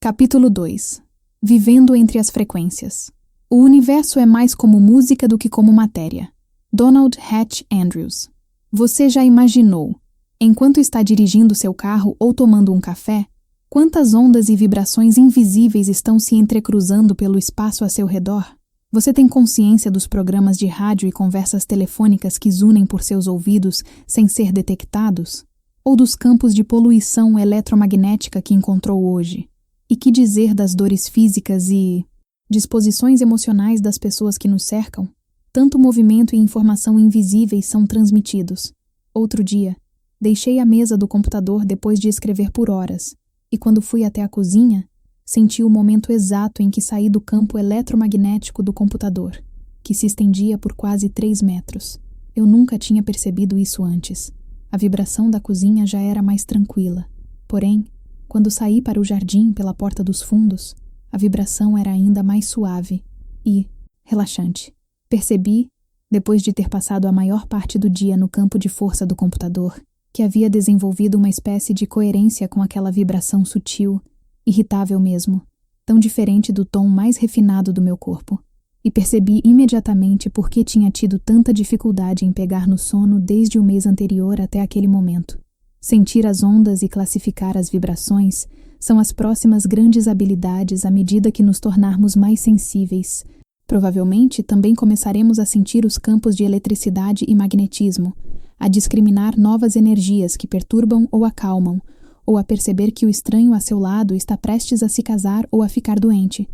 Capítulo 2. Vivendo entre as frequências. O universo é mais como música do que como matéria. Donald Hatch Andrews. Você já imaginou, enquanto está dirigindo seu carro ou tomando um café, quantas ondas e vibrações invisíveis estão se entrecruzando pelo espaço a seu redor? Você tem consciência dos programas de rádio e conversas telefônicas que zunem por seus ouvidos sem ser detectados? Ou dos campos de poluição eletromagnética que encontrou hoje? E que dizer das dores físicas e disposições emocionais das pessoas que nos cercam? Tanto movimento e informação invisíveis são transmitidos. Outro dia, deixei a mesa do computador depois de escrever por horas, e quando fui até a cozinha, senti o momento exato em que saí do campo eletromagnético do computador, que se estendia por quase 3 metros. Eu nunca tinha percebido isso antes. A vibração da cozinha já era mais tranquila. Porém, quando saí para o jardim pela porta dos fundos, a vibração era ainda mais suave e relaxante. Percebi, depois de ter passado a maior parte do dia no campo de força do computador, que havia desenvolvido uma espécie de coerência com aquela vibração sutil, irritável mesmo, tão diferente do tom mais refinado do meu corpo. E percebi imediatamente por que tinha tido tanta dificuldade em pegar no sono desde o mês anterior até aquele momento. Sentir as ondas e classificar as vibrações são as próximas grandes habilidades à medida que nos tornarmos mais sensíveis. Provavelmente também começaremos a sentir os campos de eletricidade e magnetismo, a discriminar novas energias que perturbam ou acalmam, ou a perceber que o estranho a seu lado está prestes a se casar ou a ficar doente.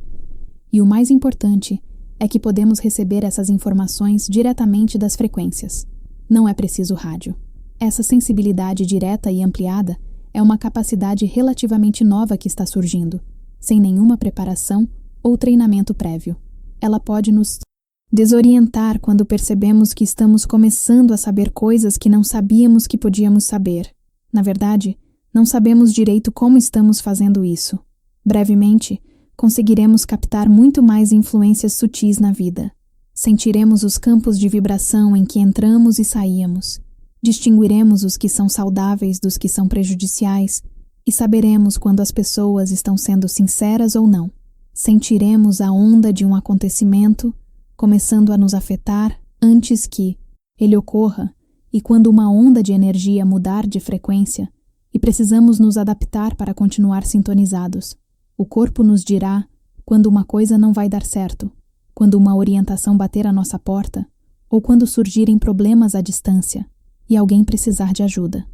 E o mais importante é que podemos receber essas informações diretamente das frequências. Não é preciso rádio. Essa sensibilidade direta e ampliada é uma capacidade relativamente nova que está surgindo, sem nenhuma preparação ou treinamento prévio. Ela pode nos desorientar quando percebemos que estamos começando a saber coisas que não sabíamos que podíamos saber. Na verdade, não sabemos direito como estamos fazendo isso. Brevemente, conseguiremos captar muito mais influências sutis na vida. Sentiremos os campos de vibração em que entramos e saímos. Distinguiremos os que são saudáveis dos que são prejudiciais e saberemos quando as pessoas estão sendo sinceras ou não. Sentiremos a onda de um acontecimento começando a nos afetar antes que ele ocorra, e quando uma onda de energia mudar de frequência e precisamos nos adaptar para continuar sintonizados. O corpo nos dirá quando uma coisa não vai dar certo, quando uma orientação bater à nossa porta ou quando surgirem problemas à distância e alguém precisar de ajuda.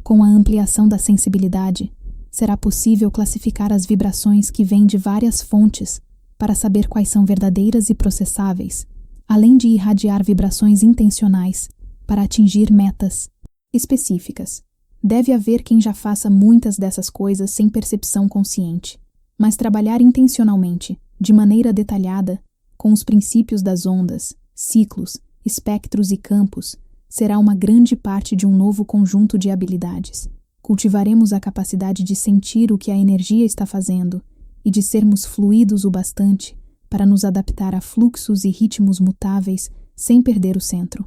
Com a ampliação da sensibilidade, será possível classificar as vibrações que vêm de várias fontes para saber quais são verdadeiras e processáveis, além de irradiar vibrações intencionais para atingir metas específicas. Deve haver quem já faça muitas dessas coisas sem percepção consciente, mas trabalhar intencionalmente, de maneira detalhada, com os princípios das ondas, ciclos, espectros e campos, será uma grande parte de um novo conjunto de habilidades. Cultivaremos a capacidade de sentir o que a energia está fazendo e de sermos fluidos o bastante para nos adaptar a fluxos e ritmos mutáveis sem perder o centro.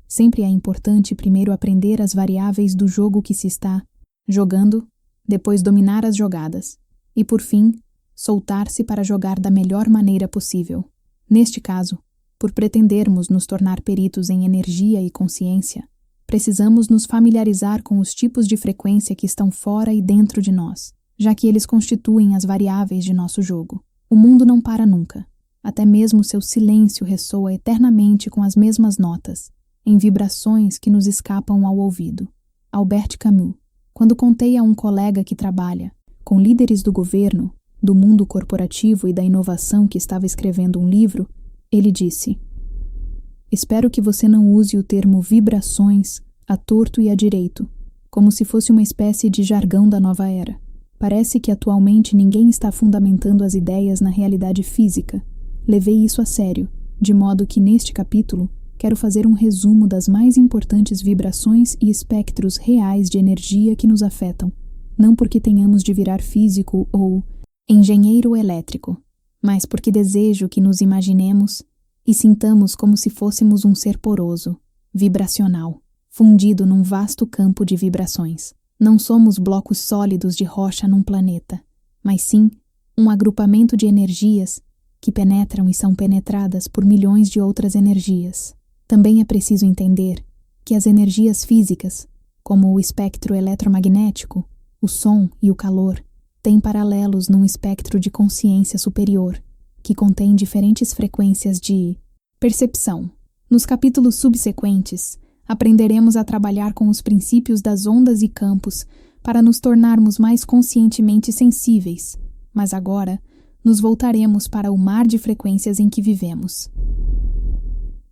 Sempre é importante primeiro aprender as variáveis do jogo que se está jogando, depois dominar as jogadas e, por fim, soltar-se para jogar da melhor maneira possível. Neste caso, por pretendermos nos tornar peritos em energia e consciência, precisamos nos familiarizar com os tipos de frequência que estão fora e dentro de nós, já que eles constituem as variáveis de nosso jogo. O mundo não para nunca. Até mesmo seu silêncio ressoa eternamente com as mesmas notas, em vibrações que nos escapam ao ouvido. Albert Camus. Quando contei a um colega que trabalha com líderes do governo, do mundo corporativo e da inovação que estava escrevendo um livro, ele disse: "Espero que você não use o termo vibrações a torto e a direito, como se fosse uma espécie de jargão da nova era. Parece que atualmente ninguém está fundamentando as ideias na realidade física. Levei isso a sério, de modo que neste capítulo quero fazer um resumo das mais importantes vibrações e espectros reais de energia que nos afetam, não porque tenhamos de virar físico ou engenheiro elétrico, mas porque desejo que nos imaginemos e sintamos como se fôssemos um ser poroso, vibracional, fundido num vasto campo de vibrações. Não somos blocos sólidos de rocha num planeta, mas sim um agrupamento de energias que penetram e são penetradas por milhões de outras energias. Também é preciso entender que as energias físicas, como o espectro eletromagnético, o som e o calor, têm paralelos num espectro de consciência superior, que contém diferentes frequências de percepção. Nos capítulos subsequentes, aprenderemos a trabalhar com os princípios das ondas e campos para nos tornarmos mais conscientemente sensíveis, mas agora nos voltaremos para o mar de frequências em que vivemos.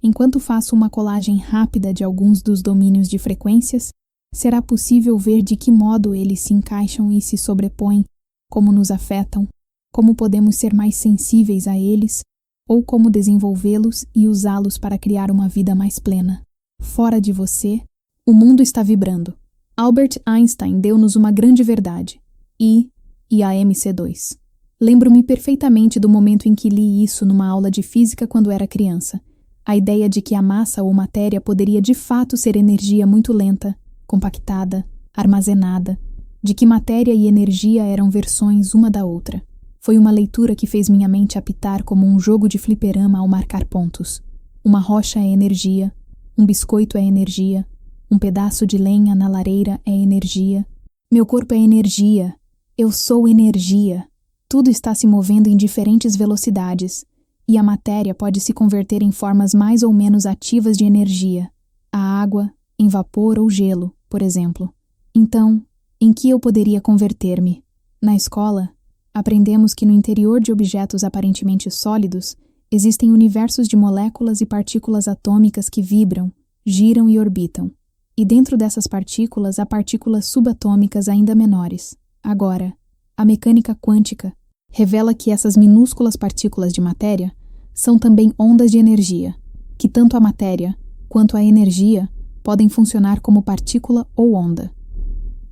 Enquanto faço uma colagem rápida de alguns dos domínios de frequências, será possível ver de que modo eles se encaixam e se sobrepõem, como nos afetam, como podemos ser mais sensíveis a eles, ou como desenvolvê-los e usá-los para criar uma vida mais plena. Fora de você, o mundo está vibrando. Albert Einstein deu-nos uma grande verdade. I e a MC2. Lembro-me perfeitamente do momento em que li isso numa aula de física quando era criança. A ideia de que a massa ou matéria poderia de fato ser energia muito lenta, compactada, armazenada, de que matéria e energia eram versões uma da outra. Foi uma leitura que fez minha mente apitar como um jogo de fliperama ao marcar pontos. Uma rocha é energia, um biscoito é energia, um pedaço de lenha na lareira é energia. Meu corpo é energia. Eu sou energia. Tudo está se movendo em diferentes velocidades, e a matéria pode se converter em formas mais ou menos ativas de energia. A água, em vapor ou gelo, por exemplo. Então, em que eu poderia converter-me? Na escola, aprendemos que no interior de objetos aparentemente sólidos existem universos de moléculas e partículas atômicas que vibram, giram e orbitam. E dentro dessas partículas há partículas subatômicas ainda menores. Agora, a mecânica quântica revela que essas minúsculas partículas de matéria são também ondas de energia, que tanto a matéria quanto a energia podem funcionar como partícula ou onda.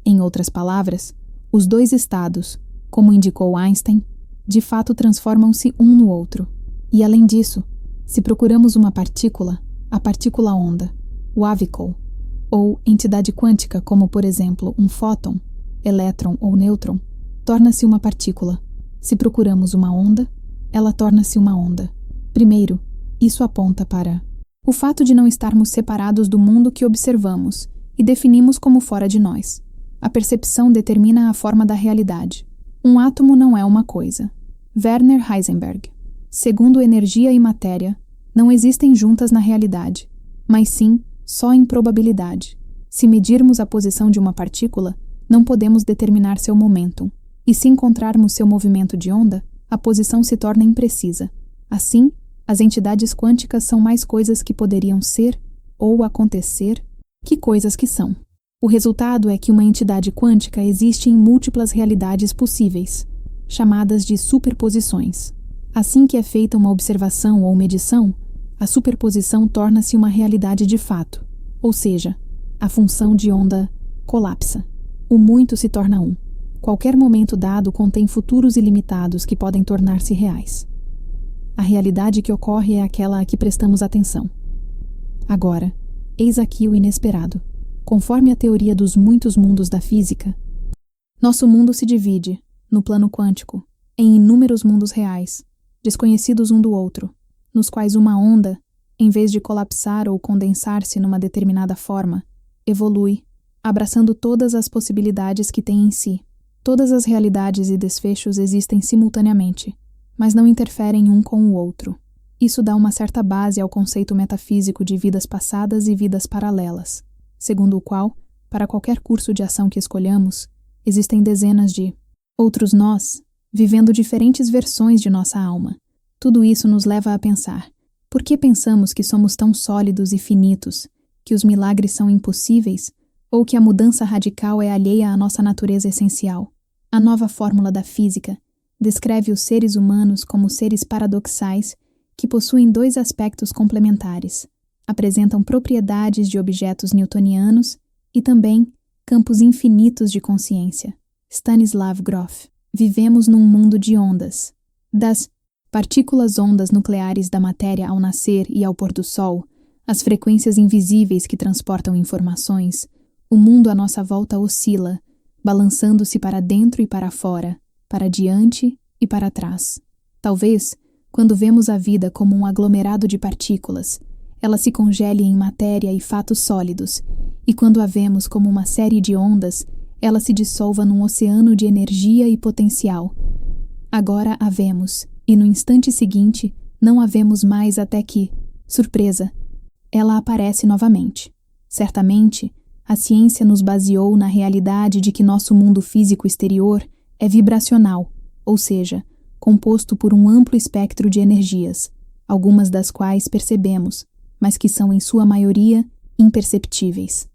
Em outras palavras, os dois estados, como indicou Einstein, de fato transformam-se um no outro. E além disso, se procuramos uma partícula, a partícula onda, o avicle, ou entidade quântica como, por exemplo, um fóton, elétron ou nêutron, torna-se uma partícula. Se procuramos uma onda, ela torna-se uma onda. Primeiro, isso aponta para o fato de não estarmos separados do mundo que observamos e definimos como fora de nós. A percepção determina a forma da realidade. Um átomo não é uma coisa. Werner Heisenberg. Segundo energia e matéria, não existem juntas na realidade, mas sim só em probabilidade. Se medirmos a posição de uma partícula, não podemos determinar seu momentum, e se encontrarmos seu movimento de onda, a posição se torna imprecisa. Assim, as entidades quânticas são mais coisas que poderiam ser ou acontecer que coisas que são. O resultado é que uma entidade quântica existe em múltiplas realidades possíveis, chamadas de superposições. Assim que é feita uma observação ou medição, a superposição torna-se uma realidade de fato, ou seja, a função de onda colapsa. O muito se torna um. Qualquer momento dado contém futuros ilimitados que podem tornar-se reais. A realidade que ocorre é aquela a que prestamos atenção. Agora, eis aqui o inesperado. Conforme a teoria dos muitos mundos da física, nosso mundo se divide, no plano quântico, em inúmeros mundos reais, desconhecidos um do outro, nos quais uma onda, em vez de colapsar ou condensar-se numa determinada forma, evolui, abraçando todas as possibilidades que tem em si. Todas as realidades e desfechos existem simultaneamente, mas não interferem um com o outro. Isso dá uma certa base ao conceito metafísico de vidas passadas e vidas paralelas, segundo o qual, para qualquer curso de ação que escolhamos, existem dezenas de outros nós, vivendo diferentes versões de nossa alma. Tudo isso nos leva a pensar: por que pensamos que somos tão sólidos e finitos, que os milagres são impossíveis, ou que a mudança radical é alheia à nossa natureza essencial? A nova fórmula da física descreve os seres humanos como seres paradoxais que possuem dois aspectos complementares. Apresentam propriedades de objetos newtonianos e também campos infinitos de consciência. Stanislav Grof. Vivemos num mundo de ondas. Das partículas ondas nucleares da matéria ao nascer e ao pôr do sol, as frequências invisíveis que transportam informações, o mundo à nossa volta oscila, balançando-se para dentro e para fora, para diante e para trás. Talvez, quando vemos a vida como um aglomerado de partículas, ela se congele em matéria e fatos sólidos, e quando a vemos como uma série de ondas, ela se dissolva num oceano de energia e potencial. Agora a vemos, e no instante seguinte, não a vemos mais até que, surpresa, ela aparece novamente. Certamente, a ciência nos baseou na realidade de que nosso mundo físico exterior é vibracional, ou seja, composto por um amplo espectro de energias, algumas das quais percebemos, mas que são em sua maioria imperceptíveis.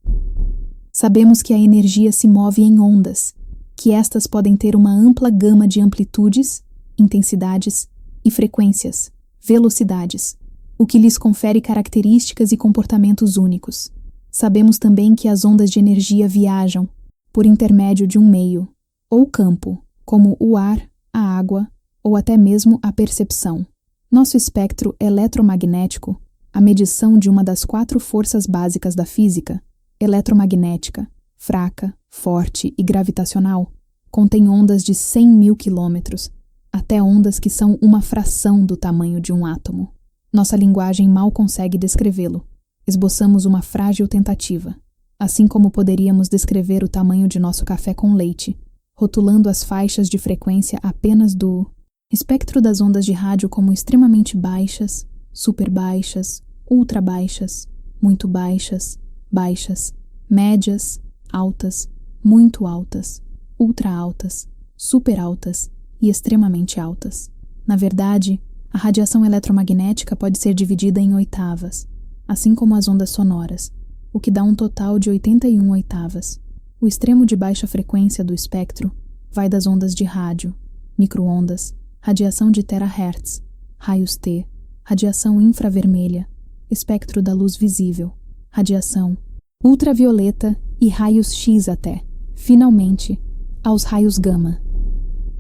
Sabemos que a energia se move em ondas, que estas podem ter uma ampla gama de amplitudes, intensidades e frequências, velocidades, o que lhes confere características e comportamentos únicos. Sabemos também que as ondas de energia viajam por intermédio de um meio, ou campo, como o ar, a água ou até mesmo a percepção. Nosso espectro eletromagnético, a medição de uma das 4 forças básicas da física, eletromagnética, fraca, forte e gravitacional, contém ondas de 100.000 quilômetros, até ondas que são uma fração do tamanho de um átomo. Nossa linguagem mal consegue descrevê-lo. Esboçamos uma frágil tentativa, assim como poderíamos descrever o tamanho de nosso café com leite, rotulando as faixas de frequência apenas do espectro das ondas de rádio como extremamente baixas, super baixas, ultra baixas, muito baixas, baixas, médias, altas, muito altas, ultra altas, super altas e extremamente altas. Na verdade, a radiação eletromagnética pode ser dividida em oitavas, assim como as ondas sonoras, o que dá um total de 81 oitavas. O extremo de baixa frequência do espectro vai das ondas de rádio, micro-ondas, radiação de terahertz, raios T, radiação infravermelha, espectro da luz visível, radiação ultravioleta e raios X até, finalmente, aos raios gama.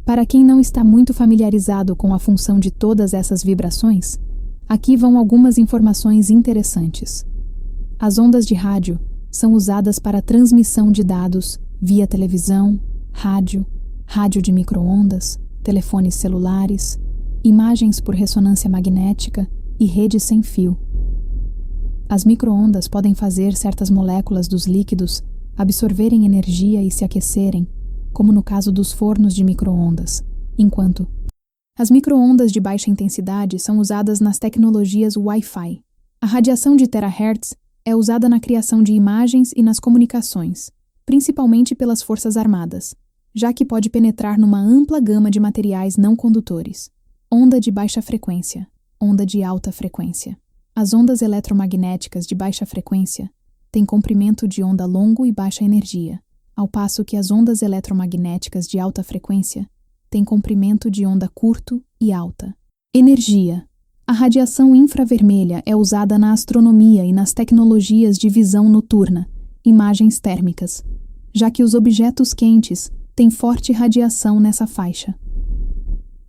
Para quem não está muito familiarizado com a função de todas essas vibrações, aqui vão algumas informações interessantes. As ondas de rádio são usadas para transmissão de dados via televisão, rádio de micro-ondas, telefones celulares, imagens por ressonância magnética e redes sem fio. As micro-ondas podem fazer certas moléculas dos líquidos absorverem energia e se aquecerem, como no caso dos fornos de micro-ondas, enquanto as micro-ondas de baixa intensidade são usadas nas tecnologias Wi-Fi. A radiação de terahertz é usada na criação de imagens e nas comunicações, principalmente pelas forças armadas, já que pode penetrar numa ampla gama de materiais não condutores. Onda de baixa frequência, onda de alta frequência. As ondas eletromagnéticas de baixa frequência têm comprimento de onda longo e baixa energia, ao passo que as ondas eletromagnéticas de alta frequência têm comprimento de onda curto e alta. Energia. A radiação infravermelha é usada na astronomia e nas tecnologias de visão noturna, imagens térmicas, já que os objetos quentes têm forte radiação nessa faixa.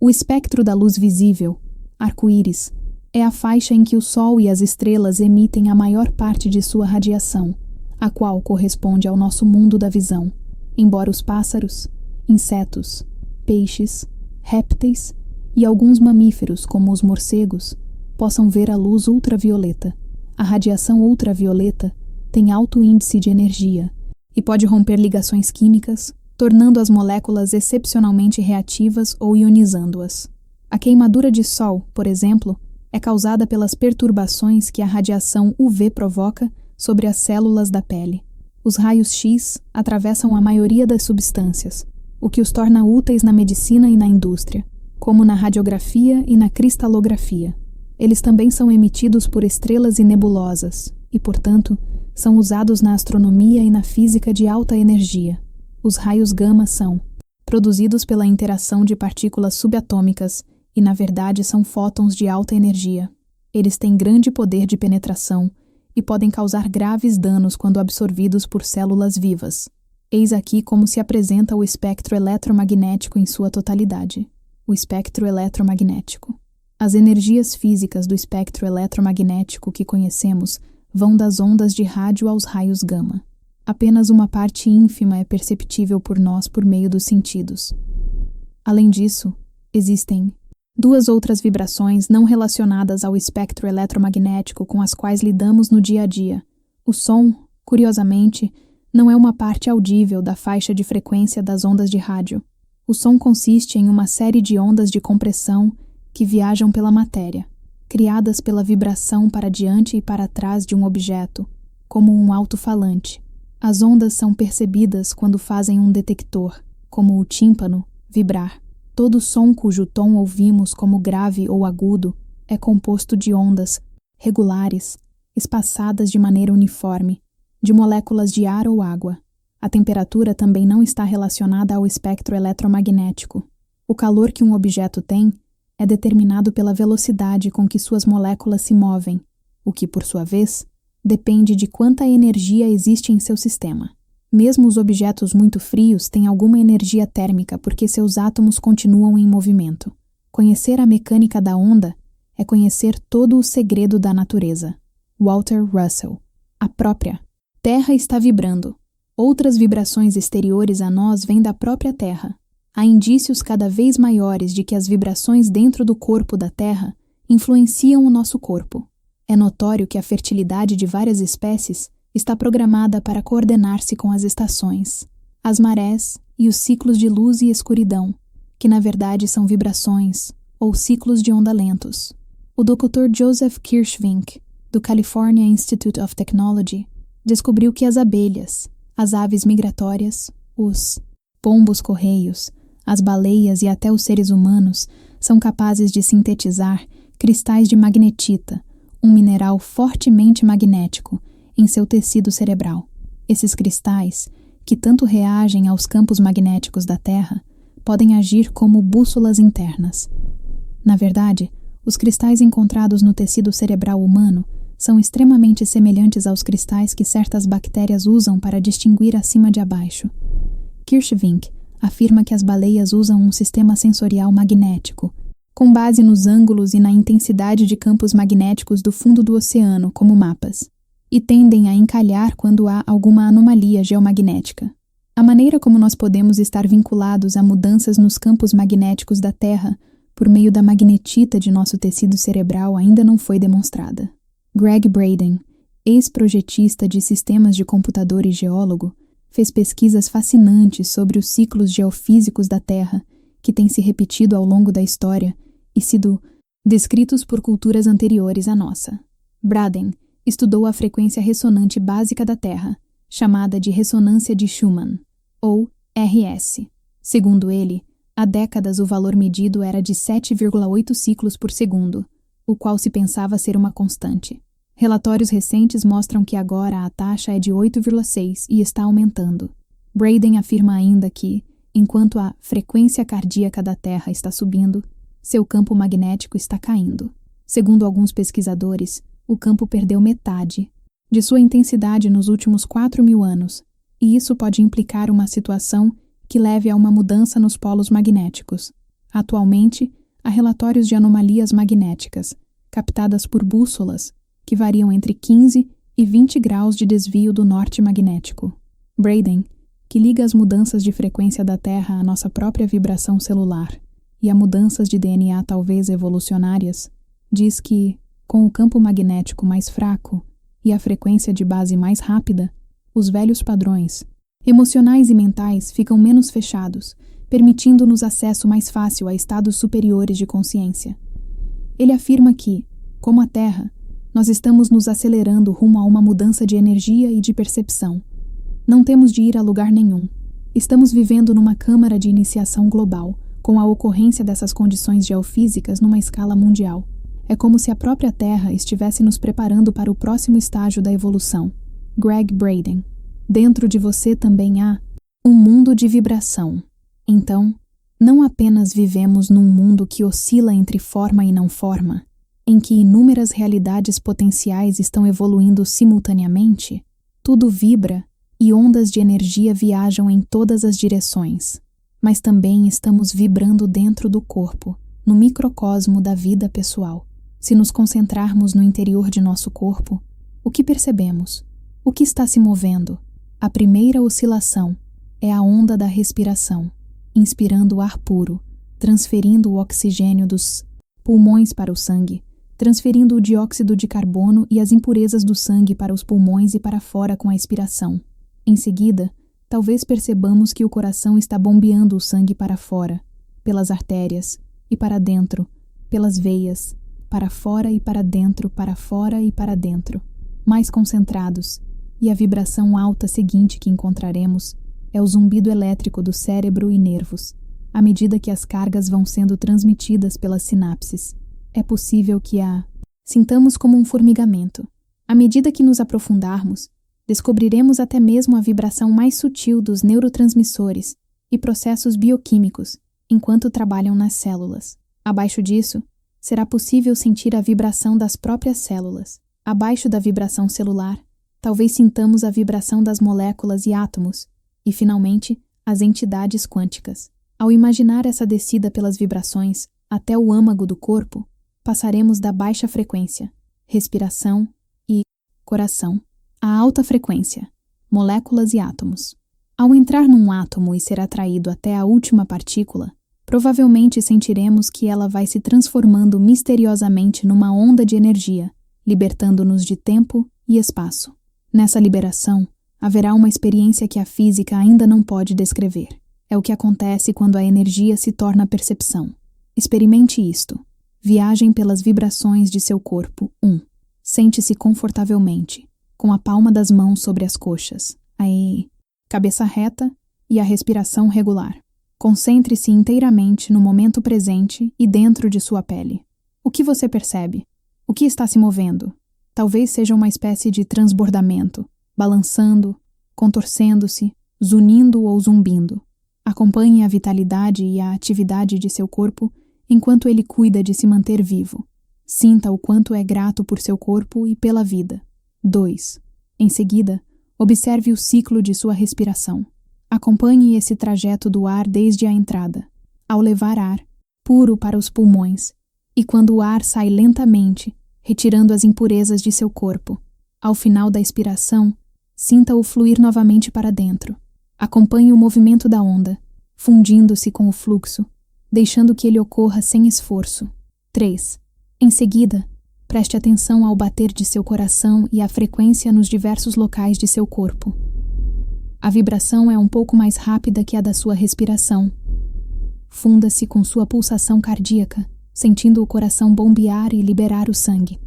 O espectro da luz visível, arco-íris, é a faixa em que o Sol e as estrelas emitem a maior parte de sua radiação, a qual corresponde ao nosso mundo da visão, embora os pássaros, insetos, peixes, répteis e alguns mamíferos, como os morcegos, possam ver a luz ultravioleta. A radiação ultravioleta tem alto índice de energia e pode romper ligações químicas, tornando as moléculas excepcionalmente reativas ou ionizando-as. A queimadura de sol, por exemplo, é causada pelas perturbações que a radiação UV provoca sobre as células da pele. Os raios X atravessam a maioria das substâncias, o que os torna úteis na medicina e na indústria, como na radiografia e na cristalografia. Eles também são emitidos por estrelas e nebulosas e, portanto, são usados na astronomia e na física de alta energia. Os raios gama são produzidos pela interação de partículas subatômicas e, na verdade, são fótons de alta energia. Eles têm grande poder de penetração e podem causar graves danos quando absorvidos por células vivas. Eis aqui como se apresenta o espectro eletromagnético em sua totalidade. O espectro eletromagnético. As energias físicas do espectro eletromagnético que conhecemos vão das ondas de rádio aos raios gama. Apenas uma parte ínfima é perceptível por nós por meio dos sentidos. Além disso, existem duas outras vibrações não relacionadas ao espectro eletromagnético com as quais lidamos no dia a dia. O som, curiosamente, não é uma parte audível da faixa de frequência das ondas de rádio. O som consiste em uma série de ondas de compressão que viajam pela matéria, criadas pela vibração para diante e para trás de um objeto, como um alto-falante. As ondas são percebidas quando fazem um detector, como o tímpano, vibrar. Todo som cujo tom ouvimos como grave ou agudo é composto de ondas regulares, espaçadas de maneira uniforme, de moléculas de ar ou água. A temperatura também não está relacionada ao espectro eletromagnético. O calor que um objeto tem é determinado pela velocidade com que suas moléculas se movem, o que, por sua vez, depende de quanta energia existe em seu sistema. Mesmo os objetos muito frios têm alguma energia térmica porque seus átomos continuam em movimento. Conhecer a mecânica da onda é conhecer todo o segredo da natureza. Walter Russell. A própria Terra está vibrando. Outras vibrações exteriores a nós vêm da própria Terra. Há indícios cada vez maiores de que as vibrações dentro do corpo da Terra influenciam o nosso corpo. É notório que a fertilidade de várias espécies está programada para coordenar-se com as estações, as marés e os ciclos de luz e escuridão, que na verdade são vibrações ou ciclos de onda lentos. O Dr. Joseph Kirschvink, do California Institute of Technology, descobriu que as abelhas, as aves migratórias, os pombos-correios, as baleias e até os seres humanos são capazes de sintetizar cristais de magnetita, um mineral fortemente magnético, em seu tecido cerebral. Esses cristais, que tanto reagem aos campos magnéticos da Terra, podem agir como bússolas internas. Na verdade, os cristais encontrados no tecido cerebral humano são extremamente semelhantes aos cristais que certas bactérias usam para distinguir acima de abaixo. Kirschvink afirma que as baleias usam um sistema sensorial magnético, com base nos ângulos e na intensidade de campos magnéticos do fundo do oceano como mapas, e tendem a encalhar quando há alguma anomalia geomagnética. A maneira como nós podemos estar vinculados a mudanças nos campos magnéticos da Terra por meio da magnetita de nosso tecido cerebral ainda não foi demonstrada. Greg Braden, ex-projetista de sistemas de computador e geólogo, fez pesquisas fascinantes sobre os ciclos geofísicos da Terra, que têm se repetido ao longo da história e sido descritos por culturas anteriores à nossa. Braden estudou a frequência ressonante básica da Terra, chamada de ressonância de Schumann, ou RS. Segundo ele, há décadas o valor medido era de 7,8 ciclos por segundo, o qual se pensava ser uma constante. Relatórios recentes mostram que agora a taxa é de 8,6 e está aumentando. Braden afirma ainda que, enquanto a frequência cardíaca da Terra está subindo, seu campo magnético está caindo. Segundo alguns pesquisadores, o campo perdeu metade de sua intensidade nos últimos 4.000 anos, e isso pode implicar uma situação que leve a uma mudança nos polos magnéticos. Atualmente, há relatórios de anomalias magnéticas, captadas por bússolas, que variam entre 15 e 20 graus de desvio do norte magnético. Braden, que liga as mudanças de frequência da Terra à nossa própria vibração celular e a mudanças de DNA talvez evolucionárias, diz que, com o campo magnético mais fraco e a frequência de base mais rápida, os velhos padrões emocionais e mentais ficam menos fechados, permitindo-nos acesso mais fácil a estados superiores de consciência. Ele afirma que, como a Terra, nós estamos nos acelerando rumo a uma mudança de energia e de percepção. Não temos de ir a lugar nenhum. Estamos vivendo numa câmara de iniciação global, com a ocorrência dessas condições geofísicas numa escala mundial. É como se a própria Terra estivesse nos preparando para o próximo estágio da evolução. Greg Braden. Dentro de você também há um mundo de vibração. Então, não apenas vivemos num mundo que oscila entre forma e não forma, em que inúmeras realidades potenciais estão evoluindo simultaneamente, tudo vibra e ondas de energia viajam em todas as direções, mas também estamos vibrando dentro do corpo, no microcosmo da vida pessoal. Se nos concentrarmos no interior de nosso corpo, o que percebemos? O que está se movendo? A primeira oscilação é a onda da respiração, inspirando ar puro, transferindo o oxigênio dos pulmões para o sangue, transferindo o dióxido de carbono e as impurezas do sangue para os pulmões e para fora com a expiração. Em seguida, talvez percebamos que o coração está bombeando o sangue para fora, pelas artérias, e para dentro, pelas veias, para fora e para dentro, para fora e para dentro, mais concentrados, e a vibração alta seguinte que encontraremos é o zumbido elétrico do cérebro e nervos, à medida que as cargas vão sendo transmitidas pelas sinapses. É possível que sintamos como um formigamento. À medida que nos aprofundarmos, descobriremos até mesmo a vibração mais sutil dos neurotransmissores e processos bioquímicos enquanto trabalham nas células. Abaixo disso, será possível sentir a vibração das próprias células. Abaixo da vibração celular, talvez sintamos a vibração das moléculas e átomos, e, finalmente, as entidades quânticas. Ao imaginar essa descida pelas vibrações até o âmago do corpo, passaremos da baixa frequência, respiração e coração, à alta frequência, moléculas e átomos. Ao entrar num átomo e ser atraído até a última partícula, provavelmente sentiremos que ela vai se transformando misteriosamente numa onda de energia, libertando-nos de tempo e espaço. Nessa liberação, haverá uma experiência que a física ainda não pode descrever. É o que acontece quando a energia se torna percepção. Experimente isto. Viagem pelas vibrações de seu corpo. 1. Sente-se confortavelmente, com a palma das mãos sobre as coxas. Cabeça reta e a respiração regular. Concentre-se inteiramente no momento presente e dentro de sua pele. O que você percebe? O que está se movendo? Talvez seja uma espécie de transbordamento, balançando, contorcendo-se, zunindo ou zumbindo. Acompanhe a vitalidade e a atividade de seu corpo enquanto ele cuida de se manter vivo. Sinta o quanto é grato por seu corpo e pela vida. 2. Em seguida, observe o ciclo de sua respiração. Acompanhe esse trajeto do ar desde a entrada, ao levar ar puro para os pulmões, e quando o ar sai lentamente, retirando as impurezas de seu corpo. Ao final da expiração, sinta-o fluir novamente para dentro. Acompanhe o movimento da onda, fundindo-se com o fluxo, deixando que ele ocorra sem esforço. 3. Em seguida, preste atenção ao bater de seu coração e à frequência nos diversos locais de seu corpo. A vibração é um pouco mais rápida que a da sua respiração. Funda-se com sua pulsação cardíaca, sentindo o coração bombear e liberar o sangue.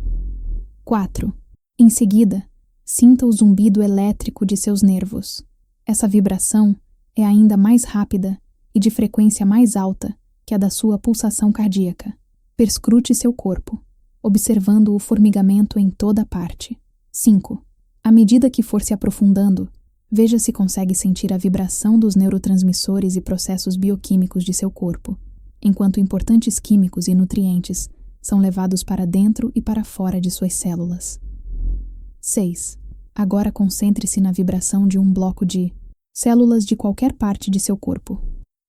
4. Em seguida, sinta o zumbido elétrico de seus nervos. Essa vibração é ainda mais rápida e de frequência mais alta que a da sua pulsação cardíaca. Perscrute seu corpo, observando o formigamento em toda parte. 5. À medida que for se aprofundando, veja se consegue sentir a vibração dos neurotransmissores e processos bioquímicos de seu corpo, enquanto importantes químicos e nutrientes são levados para dentro e para fora de suas células. 6. Agora concentre-se na vibração de um bloco de células de qualquer parte de seu corpo.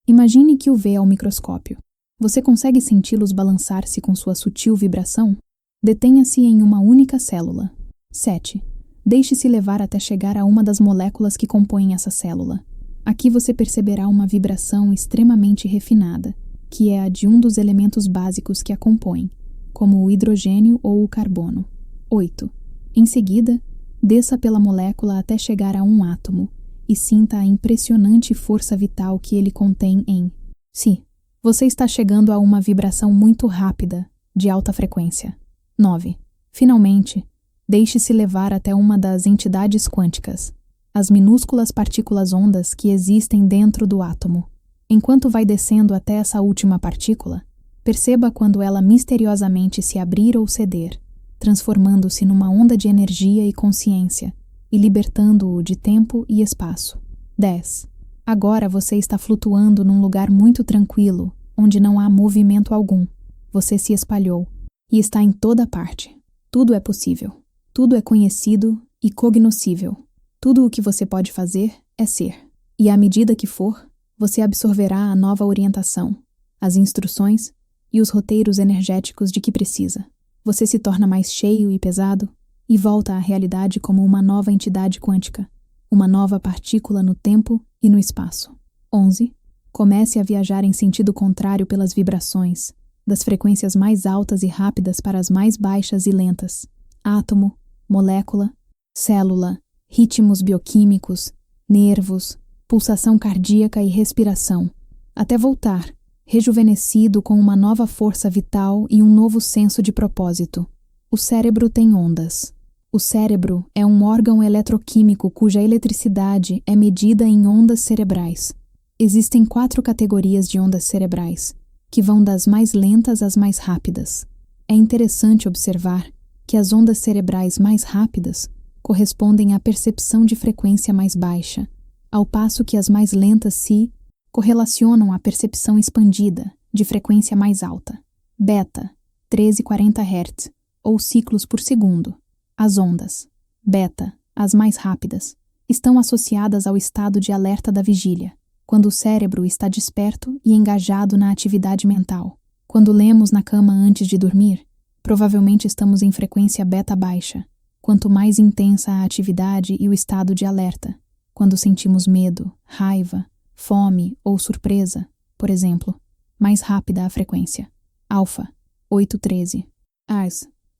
Imagine que o vê ao microscópio. Você consegue senti-los balançar-se com sua sutil vibração? Detenha-se em uma única célula. 7. Deixe-se levar até chegar a uma das moléculas que compõem essa célula. Aqui você perceberá uma vibração extremamente refinada, que é a de um dos elementos básicos que a compõem, como o hidrogênio ou o carbono. 8. Em seguida, desça pela molécula até chegar a um átomo e sinta a impressionante força vital que ele contém em si. Você está chegando a uma vibração muito rápida, de alta frequência. 9. Finalmente, deixe-se levar até uma das entidades quânticas, as minúsculas partículas ondas que existem dentro do átomo. Enquanto vai descendo até essa última partícula, perceba quando ela misteriosamente se abrir ou ceder, transformando-se numa onda de energia e consciência e libertando-o de tempo e espaço. 10. Agora você está flutuando num lugar muito tranquilo, onde não há movimento algum. Você se espalhou e está em toda parte. Tudo é possível. Tudo é conhecido e cognoscível. Tudo o que você pode fazer é ser. E à medida que for, você absorverá a nova orientação, as instruções e os roteiros energéticos de que precisa. Você se torna mais cheio e pesado e volta à realidade como uma nova entidade quântica, uma nova partícula no tempo e no espaço. 11. Comece a viajar em sentido contrário pelas vibrações, das frequências mais altas e rápidas para as mais baixas e lentas. Átomo, molécula, célula, ritmos bioquímicos, nervos, pulsação cardíaca e respiração, até voltar, rejuvenescido com uma nova força vital e um novo senso de propósito. O cérebro tem ondas. O cérebro é um órgão eletroquímico cuja eletricidade é medida em ondas cerebrais. Existem 4 categorias de ondas cerebrais, que vão das mais lentas às mais rápidas. É interessante observar que as ondas cerebrais mais rápidas correspondem à percepção de frequência mais baixa, ao passo que as mais lentas se correlacionam à percepção expandida, de frequência mais alta. Beta, 1340 Hz, ou ciclos por segundo. As ondas, beta, as mais rápidas, estão associadas ao estado de alerta da vigília, quando o cérebro está desperto e engajado na atividade mental. Quando lemos na cama antes de dormir, provavelmente estamos em frequência beta baixa, quanto mais intensa a atividade e o estado de alerta. Quando sentimos medo, raiva, fome ou surpresa, por exemplo, mais rápida a frequência. Alfa, 813.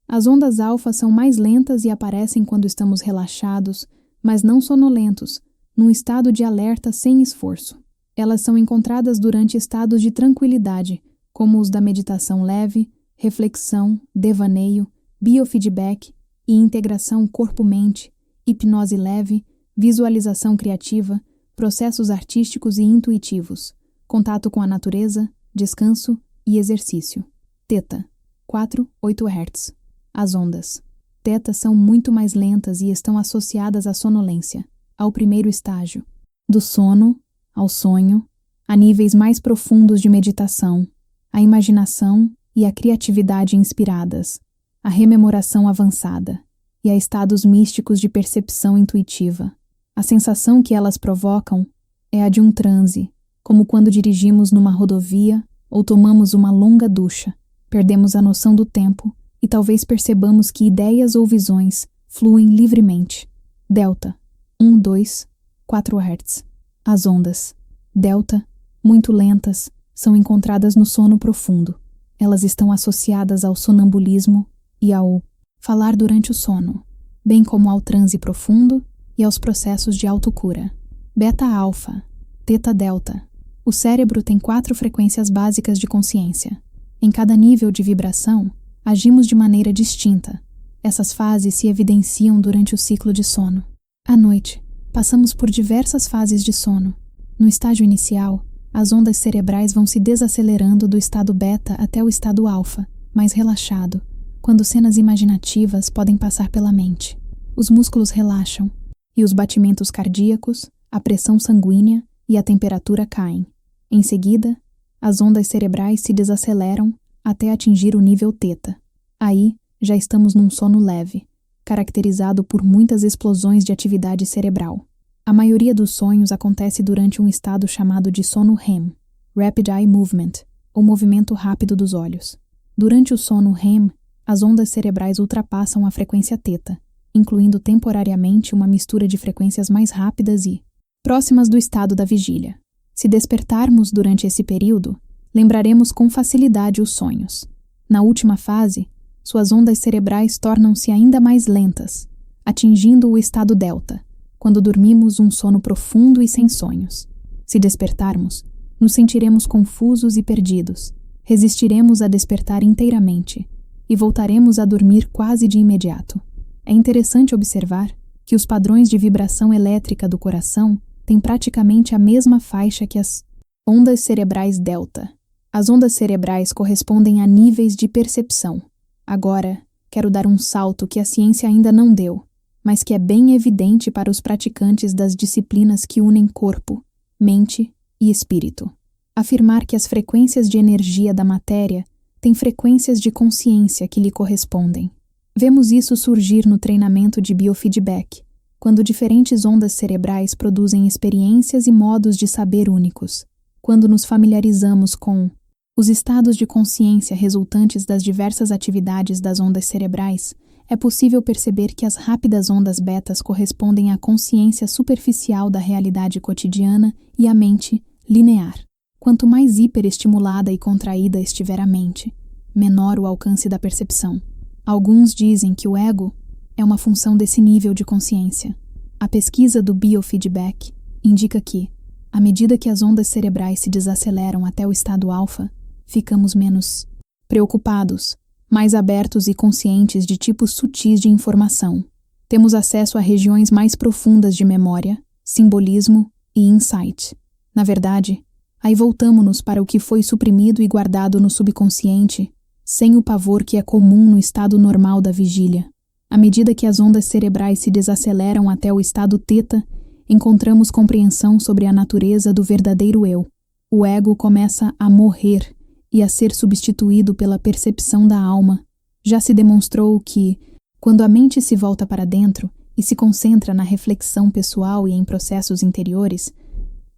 As ondas alfa são mais lentas e aparecem quando estamos relaxados, mas não sonolentos, num estado de alerta sem esforço. Elas são encontradas durante estados de tranquilidade, como os da meditação leve, reflexão, devaneio, biofeedback e integração corpo-mente, hipnose leve, visualização criativa, processos artísticos e intuitivos, contato com a natureza, descanso e exercício. Teta, 4-8 Hz. As ondas teta são muito mais lentas e estão associadas à sonolência, ao primeiro estágio, do sono ao sonho, a níveis mais profundos de meditação, a imaginação e a criatividade inspiradas, a rememoração avançada e a estados místicos de percepção intuitiva. A sensação que elas provocam é a de um transe, como quando dirigimos numa rodovia ou tomamos uma longa ducha, perdemos a noção do tempo e talvez percebamos que ideias ou visões fluem livremente. Delta, 1-2-4 Hz. As ondas delta, muito lentas, são encontradas no sono profundo. Elas estão associadas ao sonambulismo e ao falar durante o sono, bem como ao transe profundo e aos processos de autocura. Beta-alfa, teta-delta. O cérebro tem 4 frequências básicas de consciência. Em cada nível de vibração, agimos de maneira distinta. Essas fases se evidenciam durante o ciclo de sono. À noite, passamos por diversas fases de sono. No estágio inicial, as ondas cerebrais vão se desacelerando do estado beta até o estado alfa, mais relaxado, quando cenas imaginativas podem passar pela mente. Os músculos relaxam, e os batimentos cardíacos, a pressão sanguínea e a temperatura caem. Em seguida, as ondas cerebrais se desaceleram até atingir o nível teta. Aí, já estamos num sono leve, caracterizado por muitas explosões de atividade cerebral. A maioria dos sonhos acontece durante um estado chamado de sono REM, Rapid Eye Movement, ou movimento rápido dos olhos. Durante o sono REM, as ondas cerebrais ultrapassam a frequência teta, incluindo temporariamente uma mistura de frequências mais rápidas e próximas do estado da vigília. Se despertarmos durante esse período, lembraremos com facilidade os sonhos. Na última fase, suas ondas cerebrais tornam-se ainda mais lentas, atingindo o estado delta, quando dormimos um sono profundo e sem sonhos. Se despertarmos, nos sentiremos confusos e perdidos, resistiremos a despertar inteiramente e voltaremos a dormir quase de imediato. É interessante observar que os padrões de vibração elétrica do coração têm praticamente a mesma faixa que as ondas cerebrais delta. As ondas cerebrais correspondem a níveis de percepção. Agora, quero dar um salto que a ciência ainda não deu, mas que é bem evidente para os praticantes das disciplinas que unem corpo, mente e espírito. Afirmar que as frequências de energia da matéria têm frequências de consciência que lhe correspondem. Vemos isso surgir no treinamento de biofeedback, quando diferentes ondas cerebrais produzem experiências e modos de saber únicos. Quando nos familiarizamos com os estados de consciência resultantes das diversas atividades das ondas cerebrais, é possível perceber que as rápidas ondas betas correspondem à consciência superficial da realidade cotidiana e à mente linear. Quanto mais hiperestimulada e contraída estiver a mente, menor o alcance da percepção. Alguns dizem que o ego é uma função desse nível de consciência. A pesquisa do biofeedback indica que, à medida que as ondas cerebrais se desaceleram até o estado alfa, ficamos menos preocupados, mais abertos e conscientes de tipos sutis de informação. Temos acesso a regiões mais profundas de memória, simbolismo e insight. Na verdade, aí voltamo-nos para o que foi suprimido e guardado no subconsciente, sem o pavor que é comum no estado normal da vigília. À medida que as ondas cerebrais se desaceleram até o estado teta, encontramos compreensão sobre a natureza do verdadeiro eu. O ego começa a morrer e a ser substituído pela percepção da alma. Já se demonstrou que, quando a mente se volta para dentro e se concentra na reflexão pessoal e em processos interiores,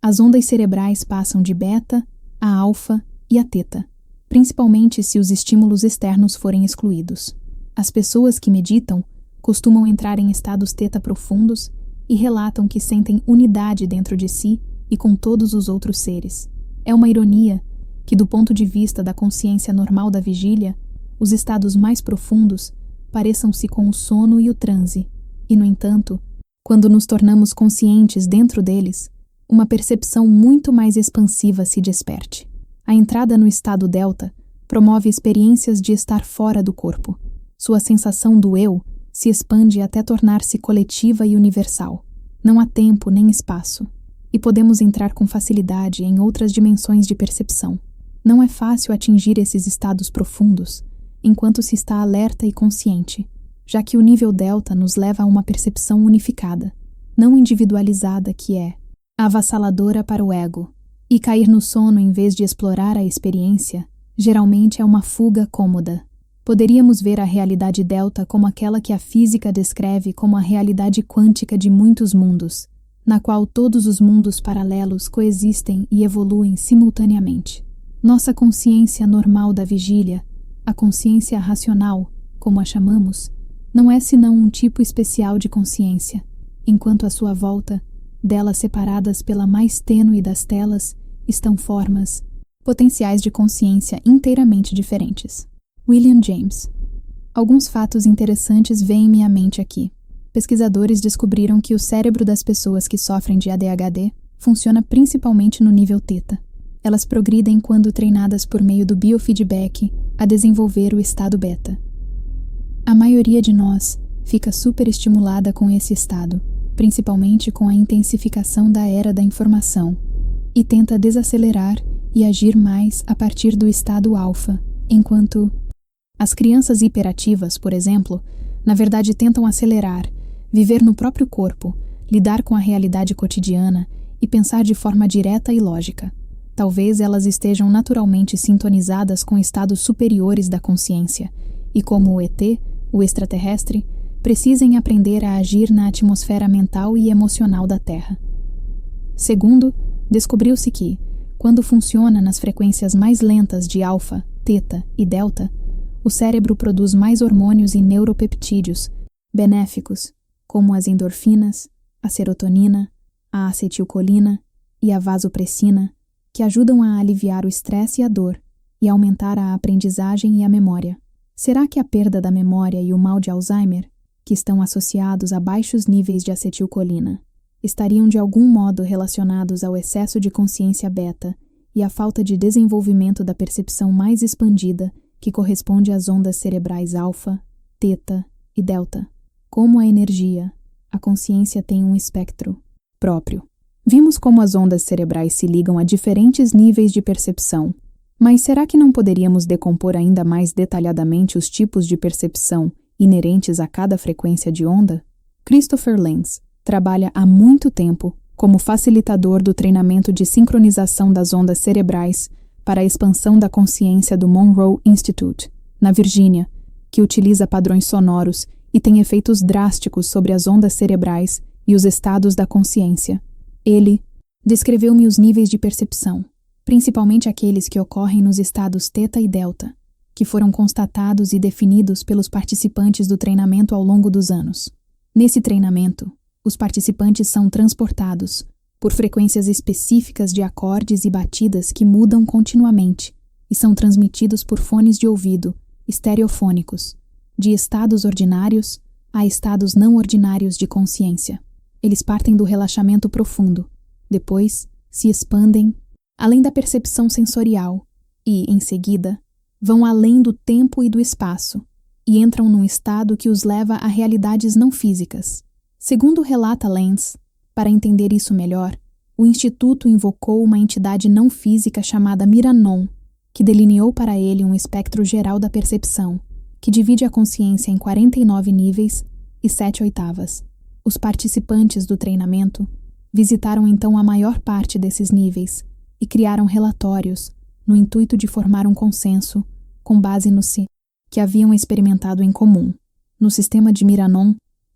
as ondas cerebrais passam de beta a alfa e a teta, principalmente se os estímulos externos forem excluídos. As pessoas que meditam costumam entrar em estados teta profundos e relatam que sentem unidade dentro de si e com todos os outros seres. É uma ironia que, do ponto de vista da consciência normal da vigília, os estados mais profundos pareçam-se com o sono e o transe, e, no entanto, quando nos tornamos conscientes dentro deles, uma percepção muito mais expansiva se desperte. A entrada no estado delta promove experiências de estar fora do corpo. Sua sensação do eu se expande até tornar-se coletiva e universal. Não há tempo nem espaço, e podemos entrar com facilidade em outras dimensões de percepção. Não é fácil atingir esses estados profundos enquanto se está alerta e consciente, já que o nível delta nos leva a uma percepção unificada, não individualizada, que é avassaladora para o ego. E cair no sono em vez de explorar a experiência, geralmente é uma fuga cômoda. Poderíamos ver a realidade delta como aquela que a física descreve como a realidade quântica de muitos mundos, na qual todos os mundos paralelos coexistem e evoluem simultaneamente. Nossa consciência normal da vigília, a consciência racional, como a chamamos, não é senão um tipo especial de consciência, enquanto à sua volta, delas separadas pela mais tênue das telas, estão formas, potenciais de consciência inteiramente diferentes. William James. Alguns fatos interessantes vêm-me à mente aqui. Pesquisadores descobriram que o cérebro das pessoas que sofrem de ADHD funciona principalmente no nível teta. Elas progridem quando treinadas por meio do biofeedback a desenvolver o estado beta. A maioria de nós fica superestimulada com esse estado, principalmente com a intensificação da era da informação, e tenta desacelerar e agir mais a partir do estado alfa, enquanto as crianças hiperativas, por exemplo, na verdade tentam acelerar, viver no próprio corpo, lidar com a realidade cotidiana e pensar de forma direta e lógica. Talvez elas estejam naturalmente sintonizadas com estados superiores da consciência e, como o ET, o extraterrestre, precisem aprender a agir na atmosfera mental e emocional da Terra. Segundo, descobriu-se que, quando funciona nas frequências mais lentas de alfa, teta e delta, o cérebro produz mais hormônios e neuropeptídeos benéficos, como as endorfinas, a serotonina, a acetilcolina e a vasopressina, que ajudam a aliviar o estresse e a dor e aumentar a aprendizagem e a memória. Será que a perda da memória e o mal de Alzheimer, que estão associados a baixos níveis de acetilcolina, estariam de algum modo relacionados ao excesso de consciência beta e à falta de desenvolvimento da percepção mais expandida que corresponde às ondas cerebrais alfa, teta e delta? Como a energia, a consciência tem um espectro próprio. Vimos como as ondas cerebrais se ligam a diferentes níveis de percepção, mas será que não poderíamos decompor ainda mais detalhadamente os tipos de percepção inerentes a cada frequência de onda? Christopher Lenz trabalha há muito tempo como facilitador do treinamento de sincronização das ondas cerebrais para a expansão da consciência do Monroe Institute, na Virgínia, que utiliza padrões sonoros e tem efeitos drásticos sobre as ondas cerebrais e os estados da consciência. Ele descreveu-me os níveis de percepção, principalmente aqueles que ocorrem nos estados teta e delta, que foram constatados e definidos pelos participantes do treinamento ao longo dos anos. Nesse treinamento, os participantes são transportados, por frequências específicas de acordes e batidas que mudam continuamente e são transmitidos por fones de ouvido, estereofônicos, de estados ordinários a estados não ordinários de consciência. Eles partem do relaxamento profundo, depois se expandem além da percepção sensorial e, em seguida, vão além do tempo e do espaço e entram num estado que os leva a realidades não físicas. Segundo relata Lenz, para entender isso melhor, o Instituto invocou uma entidade não física chamada Miranon, que delineou para ele um espectro geral da percepção, que divide a consciência em 49 níveis e 7 oitavas. Os participantes do treinamento visitaram então a maior parte desses níveis e criaram relatórios no intuito de formar um consenso com base no que haviam experimentado em comum. No sistema de Miranon,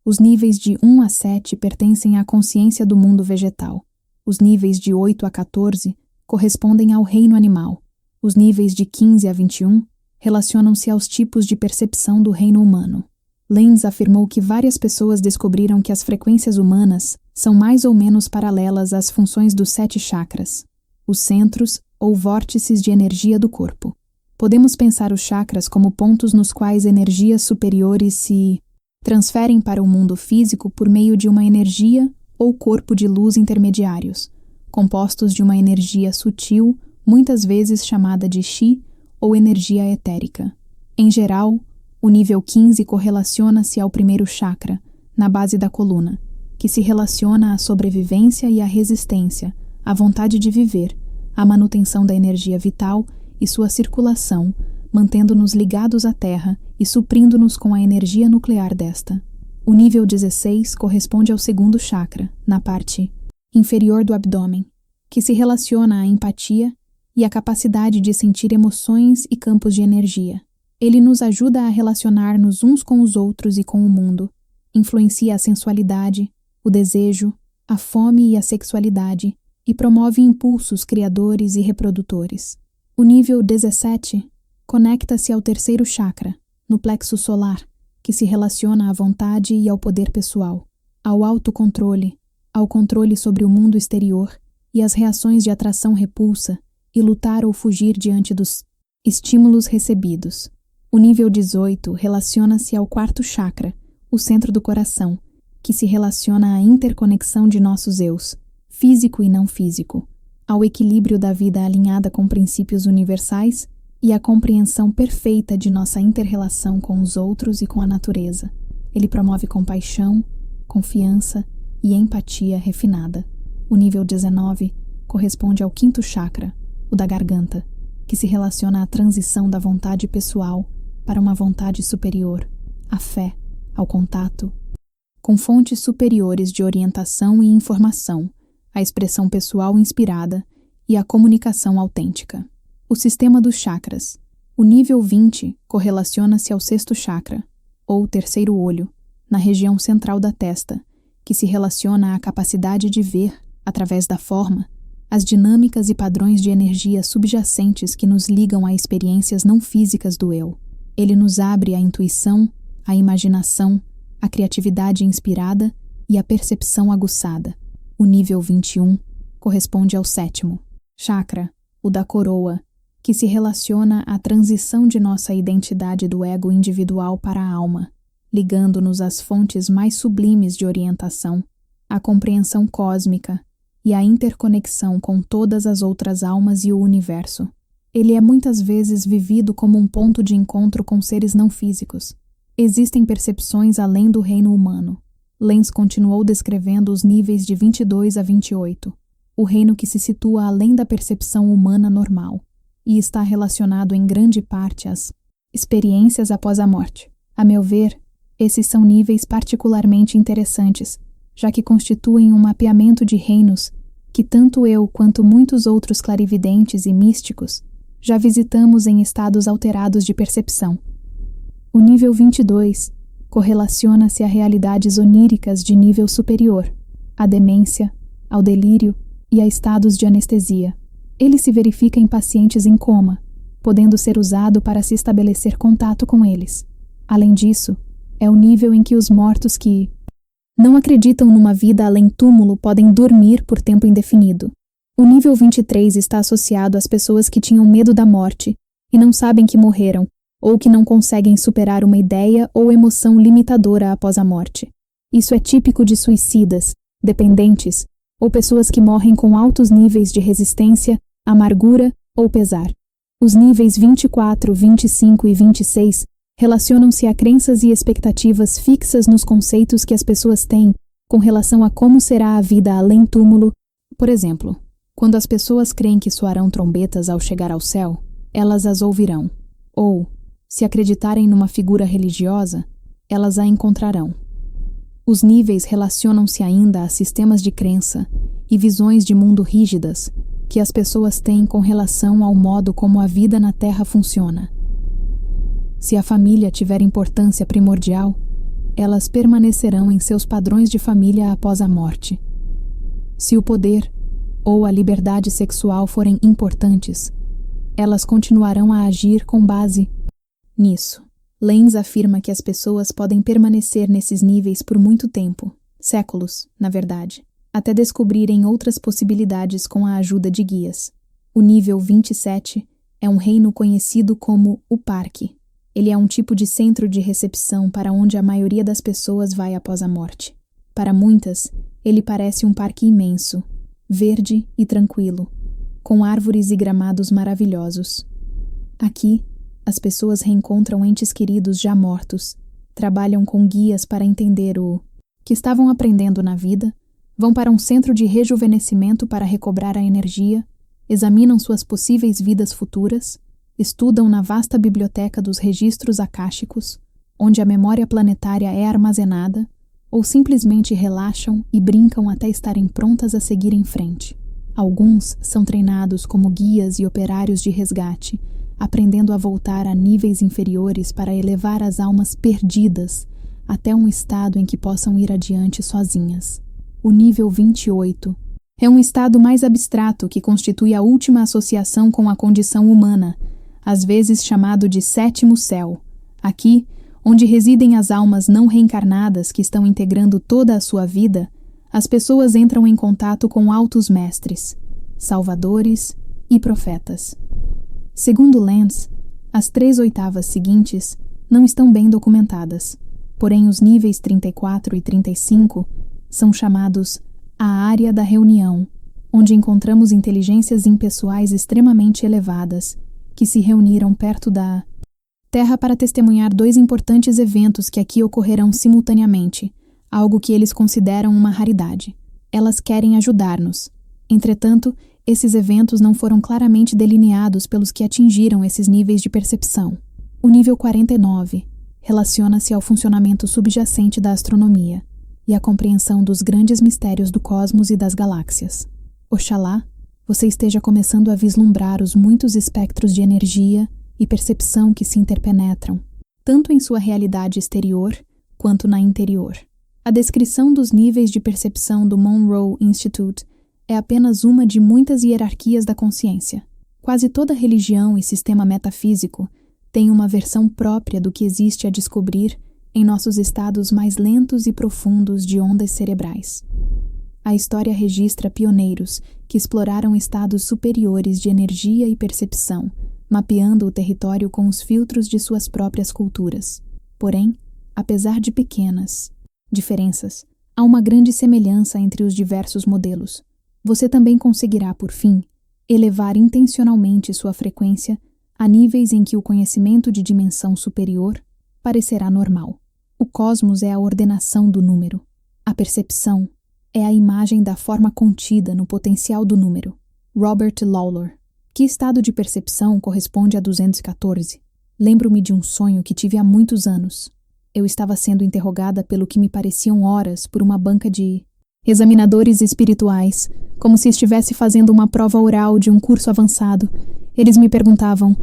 os níveis de 1 a 7 pertencem à consciência do mundo vegetal. Os níveis de 8 a 14 correspondem ao reino animal. Os níveis de 15 a 21 relacionam-se aos tipos de percepção do reino humano. Lenz afirmou que várias pessoas descobriram que as frequências humanas são mais ou menos paralelas às funções dos 7 chakras, os centros ou vórtices de energia do corpo. Podemos pensar os chakras como pontos nos quais energias superiores se transferem para o mundo físico por meio de uma energia ou corpo de luz intermediários, compostos de uma energia sutil, muitas vezes chamada de chi ou energia etérica. Em geral, o nível 15 correlaciona-se ao primeiro chakra, na base da coluna, que se relaciona à sobrevivência e à resistência, à vontade de viver, à manutenção da energia vital e sua circulação, mantendo-nos ligados à Terra e suprindo-nos com a energia nuclear desta. O nível 16 corresponde ao segundo chakra, na parte inferior do abdômen, que se relaciona à empatia e à capacidade de sentir emoções e campos de energia. Ele nos ajuda a relacionar-nos uns com os outros e com o mundo, influencia a sensualidade, o desejo, a fome e a sexualidade e promove impulsos criadores e reprodutores. O nível 17 conecta-se ao terceiro chakra, no plexo solar, que se relaciona à vontade e ao poder pessoal, ao autocontrole, ao controle sobre o mundo exterior e às reações de atração-repulsa e lutar ou fugir diante dos estímulos recebidos. O nível 18 relaciona-se ao quarto chakra, o centro do coração, que se relaciona à interconexão de nossos eus, físico e não físico, ao equilíbrio da vida alinhada com princípios universais e à compreensão perfeita de nossa inter-relação com os outros e com a natureza. Ele promove compaixão, confiança e empatia refinada. O nível 19 corresponde ao quinto chakra, o da garganta, que se relaciona à transição da vontade pessoal para uma vontade superior, à fé, ao contato com fontes superiores de orientação e informação, à expressão pessoal inspirada e à comunicação autêntica. O sistema dos chakras. O nível 20 correlaciona-se ao sexto chakra, ou terceiro olho, na região central da testa, que se relaciona à capacidade de ver, através da forma, as dinâmicas e padrões de energia subjacentes que nos ligam a experiências não físicas do eu. Ele nos abre a intuição, a imaginação, a criatividade inspirada e a percepção aguçada. O nível 21 corresponde ao sétimo chakra, o da coroa, que se relaciona à transição de nossa identidade do ego individual para a alma, ligando-nos às fontes mais sublimes de orientação, à compreensão cósmica e à interconexão com todas as outras almas e o universo. Ele é muitas vezes vivido como um ponto de encontro com seres não físicos. Existem percepções além do reino humano. Lenz continuou descrevendo os níveis de 22 a 28, o reino que se situa além da percepção humana normal, e está relacionado em grande parte às experiências após a morte. A meu ver, esses são níveis particularmente interessantes, já que constituem um mapeamento de reinos que tanto eu quanto muitos outros clarividentes e místicos já visitamos em estados alterados de percepção. O nível 22 correlaciona-se a realidades oníricas de nível superior, à demência, ao delírio e a estados de anestesia. Ele se verifica em pacientes em coma, podendo ser usado para se estabelecer contato com eles. Além disso, é o nível em que os mortos que não acreditam numa vida além túmulo podem dormir por tempo indefinido. O nível 23 está associado às pessoas que tinham medo da morte e não sabem que morreram, ou que não conseguem superar uma ideia ou emoção limitadora após a morte. Isso é típico de suicidas, dependentes, ou pessoas que morrem com altos níveis de resistência, amargura ou pesar. Os níveis 24, 25 e 26 relacionam-se a crenças e expectativas fixas nos conceitos que as pessoas têm com relação a como será a vida além túmulo. Por exemplo, quando as pessoas creem que soarão trombetas ao chegar ao céu, elas as ouvirão. Ou, se acreditarem numa figura religiosa, elas a encontrarão. Os níveis relacionam-se ainda a sistemas de crença e visões de mundo rígidas que as pessoas têm com relação ao modo como a vida na Terra funciona. Se a família tiver importância primordial, elas permanecerão em seus padrões de família após a morte. Se o poder ou a liberdade sexual forem importantes, elas continuarão a agir com base nisso. Lenz afirma que as pessoas podem permanecer nesses níveis por muito tempo, séculos, na verdade, até descobrirem outras possibilidades com a ajuda de guias. O nível 27 é um reino conhecido como o Parque. Ele é um tipo de centro de recepção para onde a maioria das pessoas vai após a morte. Para muitas, ele parece um parque imenso, verde e tranquilo, com árvores e gramados maravilhosos. Aqui, as pessoas reencontram entes queridos já mortos, trabalham com guias para entender o que estavam aprendendo na vida, vão para um centro de rejuvenescimento para recobrar a energia, examinam suas possíveis vidas futuras, estudam na vasta biblioteca dos registros akáshicos, onde a memória planetária é armazenada, ou simplesmente relaxam e brincam até estarem prontas a seguir em frente. Alguns são treinados como guias e operários de resgate, aprendendo a voltar a níveis inferiores para elevar as almas perdidas até um estado em que possam ir adiante sozinhas. O nível 28 é um estado mais abstrato que constitui a última associação com a condição humana, às vezes chamado de sétimo céu. Aqui, onde residem as almas não reencarnadas que estão integrando toda a sua vida, as pessoas entram em contato com altos mestres, salvadores e profetas. Segundo Lenz, as 3 oitavas seguintes não estão bem documentadas, porém os níveis 34 e 35 são chamados a área da reunião, onde encontramos inteligências impessoais extremamente elevadas, que se reuniram perto da Terra para testemunhar 2 importantes eventos que aqui ocorrerão simultaneamente, algo que eles consideram uma raridade. Elas querem ajudar-nos. Entretanto, esses eventos não foram claramente delineados pelos que atingiram esses níveis de percepção. O nível 49 relaciona-se ao funcionamento subjacente da astronomia e à compreensão dos grandes mistérios do cosmos e das galáxias. Oxalá você esteja começando a vislumbrar os muitos espectros de energia e percepção que se interpenetram, tanto em sua realidade exterior quanto na interior. A descrição dos níveis de percepção do Monroe Institute é apenas uma de muitas hierarquias da consciência. Quase toda religião e sistema metafísico tem uma versão própria do que existe a descobrir em nossos estados mais lentos e profundos de ondas cerebrais. A história registra pioneiros que exploraram estados superiores de energia e percepção, mapeando o território com os filtros de suas próprias culturas. Porém, apesar de pequenas diferenças, há uma grande semelhança entre os diversos modelos. Você também conseguirá, por fim, elevar intencionalmente sua frequência a níveis em que o conhecimento de dimensão superior parecerá normal. O cosmos é a ordenação do número. A percepção é a imagem da forma contida no potencial do número. Robert Lawlor. Que estado de percepção corresponde a 214? Lembro-me de um sonho que tive há muitos anos. Eu estava sendo interrogada pelo que me pareciam horas por uma banca de examinadores espirituais, como se estivesse fazendo uma prova oral de um curso avançado. Eles me perguntavam: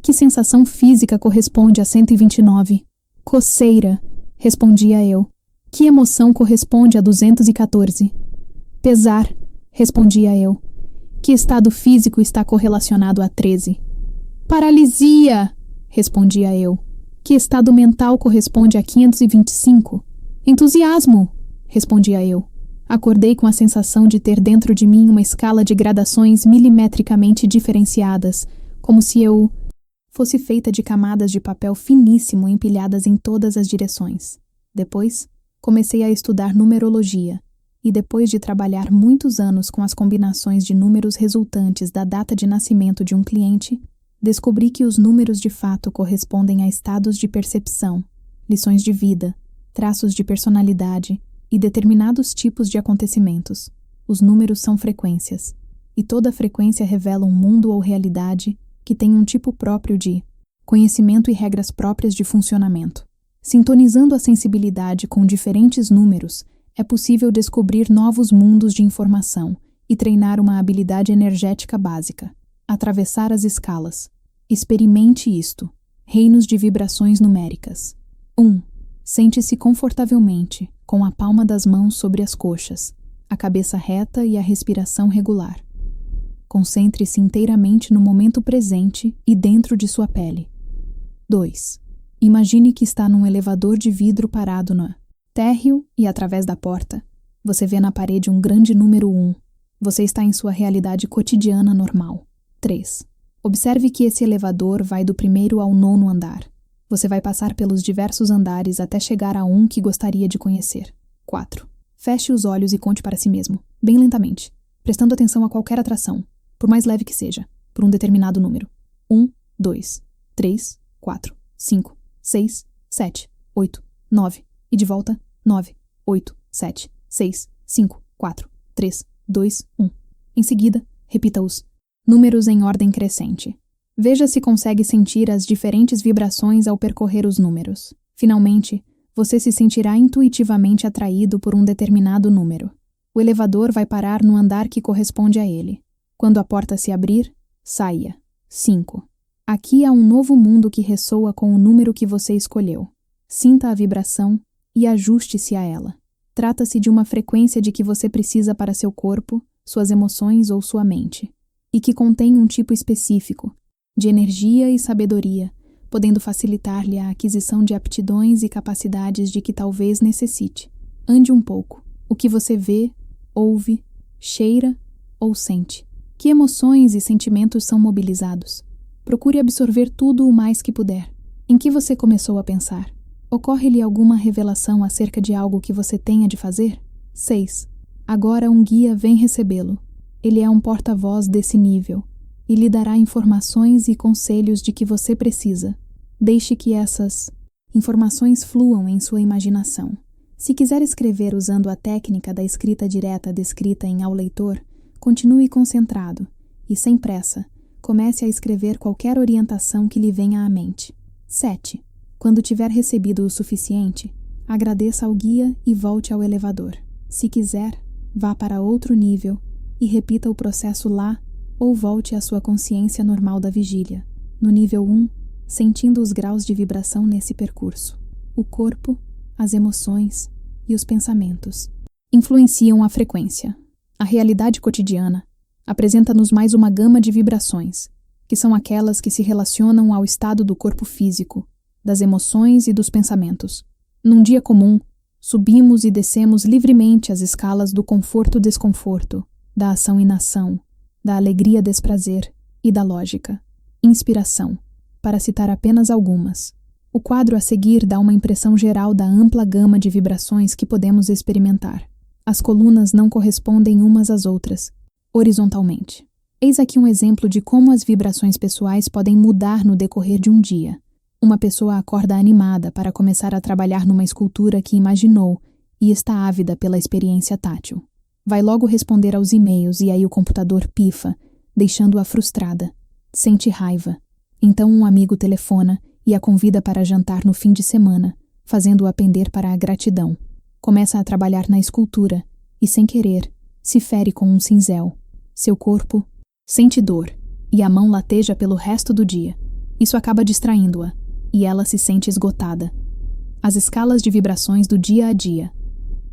que sensação física corresponde a 129? Coceira, respondia eu. Que emoção corresponde a 214? Pesar, respondia eu. Que estado físico está correlacionado a 13? Paralisia, respondia eu. Que estado mental corresponde a 525? Entusiasmo, respondia eu. Acordei com a sensação de ter dentro de mim uma escala de gradações milimetricamente diferenciadas, como se eu fosse feita de camadas de papel finíssimo empilhadas em todas as direções. Depois, comecei a estudar numerologia, e depois de trabalhar muitos anos com as combinações de números resultantes da data de nascimento de um cliente, descobri que os números de fato correspondem a estados de percepção, lições de vida, traços de personalidade e determinados tipos de acontecimentos. Os números são frequências, e toda frequência revela um mundo ou realidade que tem um tipo próprio de conhecimento e regras próprias de funcionamento. Sintonizando a sensibilidade com diferentes números, é possível descobrir novos mundos de informação e treinar uma habilidade energética básica. Atravessar as escalas. Experimente isto. Reinos de vibrações numéricas. 1. Sente-se confortavelmente, com a palma das mãos sobre as coxas, a cabeça reta e a respiração regular. Concentre-se inteiramente no momento presente e dentro de sua pele. 2. Imagine que está num elevador de vidro parado no térreo e, através da porta, você vê na parede um grande número 1. Você está em sua realidade cotidiana normal. 3. Observe que esse elevador vai do 1º ao 9º andar. Você vai passar pelos diversos andares até chegar a um que gostaria de conhecer. 4. Feche os olhos e conte para si mesmo, bem lentamente, prestando atenção a qualquer atração, por mais leve que seja, por um determinado número. 1, 2, 3, 4, 5, 6, 7, 8, 9, e de volta, 9, 8, 7, 6, 5, 4, 3, 2, 1. Em seguida, repita os números em ordem crescente. Veja se consegue sentir as diferentes vibrações ao percorrer os números. Finalmente, você se sentirá intuitivamente atraído por um determinado número. O elevador vai parar no andar que corresponde a ele. Quando a porta se abrir, saia. 5. Aqui há um novo mundo que ressoa com o número que você escolheu. Sinta a vibração e ajuste-se a ela. Trata-se de uma frequência de que você precisa para seu corpo, suas emoções ou sua mente, e que contém um tipo específico de energia e sabedoria, podendo facilitar-lhe a aquisição de aptidões e capacidades de que talvez necessite. Ande um pouco. O que você vê, ouve, cheira ou sente? Que emoções e sentimentos são mobilizados? Procure absorver tudo o mais que puder. Em que você começou a pensar? Ocorre-lhe alguma revelação acerca de algo que você tenha de fazer? 6. Agora um guia vem recebê-lo. Ele é um porta-voz desse nível e lhe dará informações e conselhos de que você precisa. Deixe que essas informações fluam em sua imaginação. Se quiser escrever usando a técnica da escrita direta descrita em Ao Leitor, continue concentrado e, sem pressa, comece a escrever qualquer orientação que lhe venha à mente. 7. Quando tiver recebido o suficiente, agradeça ao guia e volte ao elevador. Se quiser, vá para outro nível e repita o processo lá ou volte à sua consciência normal da vigília, no nível 1, sentindo os graus de vibração nesse percurso. O corpo, as emoções e os pensamentos influenciam a frequência. A realidade cotidiana apresenta-nos mais uma gama de vibrações, que são aquelas que se relacionam ao estado do corpo físico, das emoções e dos pensamentos. Num dia comum, subimos e descemos livremente as escalas do conforto-desconforto, da ação-inação, da alegria-desprazer e da lógica. Inspiração, para citar apenas algumas. O quadro a seguir dá uma impressão geral da ampla gama de vibrações que podemos experimentar. As colunas não correspondem umas às outras, horizontalmente. Eis aqui um exemplo de como as vibrações pessoais podem mudar no decorrer de um dia. Uma pessoa acorda animada para começar a trabalhar numa escultura que imaginou e está ávida pela experiência tátil. Vai logo responder aos e-mails e aí o computador pifa, deixando-a frustrada. Sente raiva. Então um amigo telefona e a convida para jantar no fim de semana, fazendo-a pender para a gratidão. Começa a trabalhar na escultura e, sem querer, se fere com um cinzel. Seu corpo sente dor e a mão lateja pelo resto do dia. Isso acaba distraindo-a e ela se sente esgotada. As escalas de vibrações do dia a dia.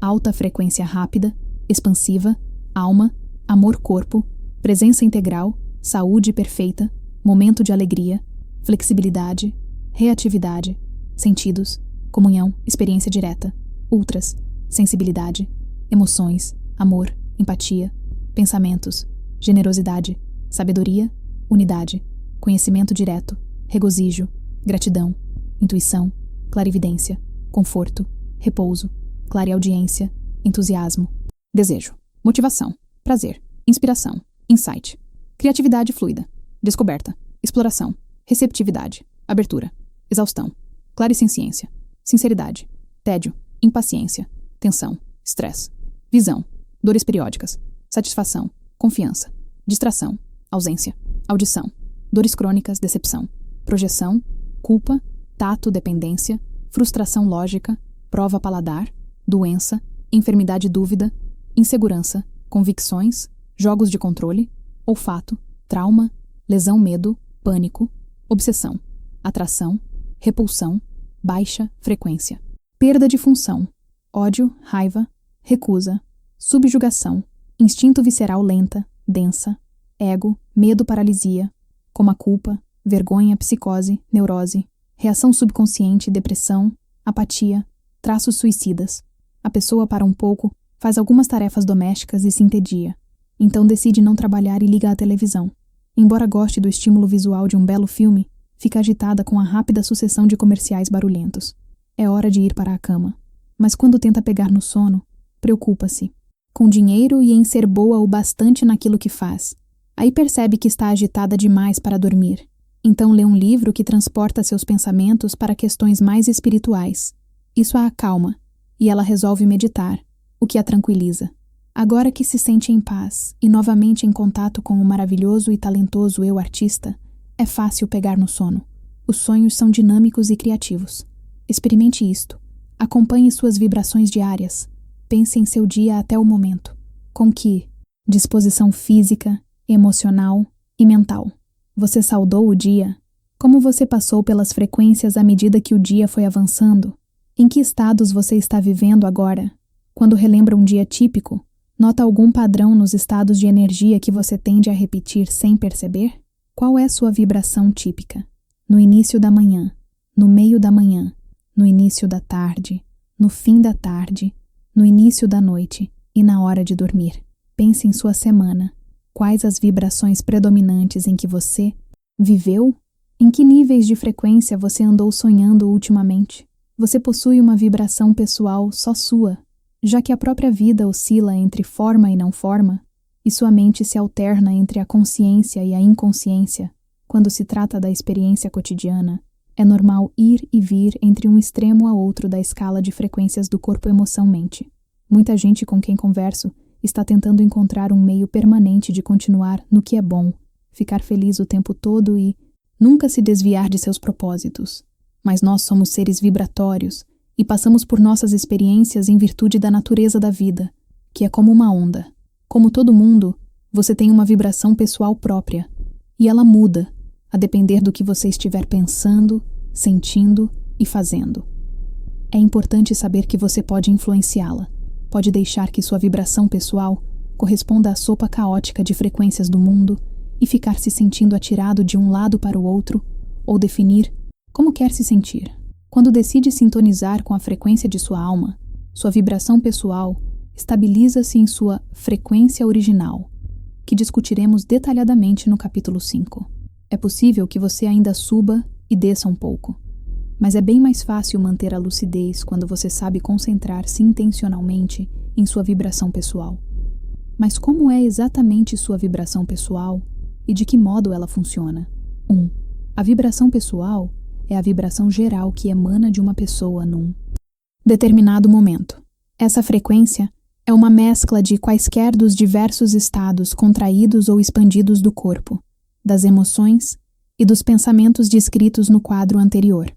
Alta frequência rápida, expansiva, alma, amor-corpo, presença integral, saúde perfeita, momento de alegria, flexibilidade, reatividade, sentidos, comunhão, experiência direta, ultras, sensibilidade, emoções, amor, empatia, pensamentos, generosidade, sabedoria, unidade, conhecimento direto, regozijo, gratidão, intuição, clarividência, conforto, repouso, clareaudiência, entusiasmo, desejo, motivação, prazer, inspiração, insight, criatividade fluida, descoberta, exploração, receptividade, abertura, exaustão, clarissenciência, sinceridade, tédio, impaciência, tensão, estresse, visão, dores periódicas, satisfação, confiança, distração, ausência, audição, dores crônicas, decepção, projeção, culpa, tato, dependência, frustração lógica, prova paladar, doença, enfermidade dúvida, insegurança, convicções, jogos de controle, olfato, trauma, lesão medo, pânico, obsessão, atração, repulsão, baixa frequência, perda de função, ódio, raiva, recusa, subjugação, instinto visceral lenta, densa, ego, medo, paralisia, como a culpa, vergonha, psicose, neurose, reação subconsciente, depressão, apatia, traços suicidas. A pessoa para um pouco, faz algumas tarefas domésticas e se entedia. Então decide não trabalhar e liga à televisão. Embora goste do estímulo visual de um belo filme, fica agitada com a rápida sucessão de comerciais barulhentos. É hora de ir para a cama. Mas quando tenta pegar no sono, preocupa-se. Com dinheiro e em ser boa o bastante naquilo que faz. Aí percebe que está agitada demais para dormir. Então lê um livro que transporta seus pensamentos para questões mais espirituais. Isso a acalma, e ela resolve meditar, o que a tranquiliza. Agora que se sente em paz e novamente em contato com o maravilhoso e talentoso eu artista, é fácil pegar no sono. Os sonhos são dinâmicos e criativos. Experimente isto. Acompanhe suas vibrações diárias. Pense em seu dia até o momento. Com que disposição física, emocional e mental você saudou o dia? Como você passou pelas frequências à medida que o dia foi avançando? Em que estados você está vivendo agora? Quando relembra um dia típico, nota algum padrão nos estados de energia que você tende a repetir sem perceber? Qual é sua vibração típica? No início da manhã, no meio da manhã, no início da tarde, no fim da tarde, no início da noite e na hora de dormir. Pense em sua semana. Quais as vibrações predominantes em que você viveu? Em que níveis de frequência você andou sonhando ultimamente? Você possui uma vibração pessoal só sua, já que a própria vida oscila entre forma e não forma, e sua mente se alterna entre a consciência e a inconsciência. Quando se trata da experiência cotidiana, é normal ir e vir entre um extremo a outro da escala de frequências do corpo emoção-mente. Muita gente com quem converso está tentando encontrar um meio permanente de continuar no que é bom, ficar feliz o tempo todo e nunca se desviar de seus propósitos. Mas nós somos seres vibratórios e passamos por nossas experiências em virtude da natureza da vida, que é como uma onda. Como todo mundo, você tem uma vibração pessoal própria, e ela muda, a depender do que você estiver pensando, sentindo e fazendo. É importante saber que você pode influenciá-la. Pode deixar que sua vibração pessoal corresponda à sopa caótica de frequências do mundo e ficar se sentindo atirado de um lado para o outro, ou definir como quer se sentir. Quando decide sintonizar com a frequência de sua alma, sua vibração pessoal estabiliza-se em sua frequência original, que discutiremos detalhadamente no capítulo 5. É possível que você ainda suba e desça um pouco, mas é bem mais fácil manter a lucidez quando você sabe concentrar-se intencionalmente em sua vibração pessoal. Mas como é exatamente sua vibração pessoal e de que modo ela funciona? 1. A vibração pessoal é a vibração geral que emana de uma pessoa num determinado momento. Essa frequência é uma mescla de quaisquer dos diversos estados contraídos ou expandidos do corpo, das emoções e dos pensamentos descritos no quadro anterior.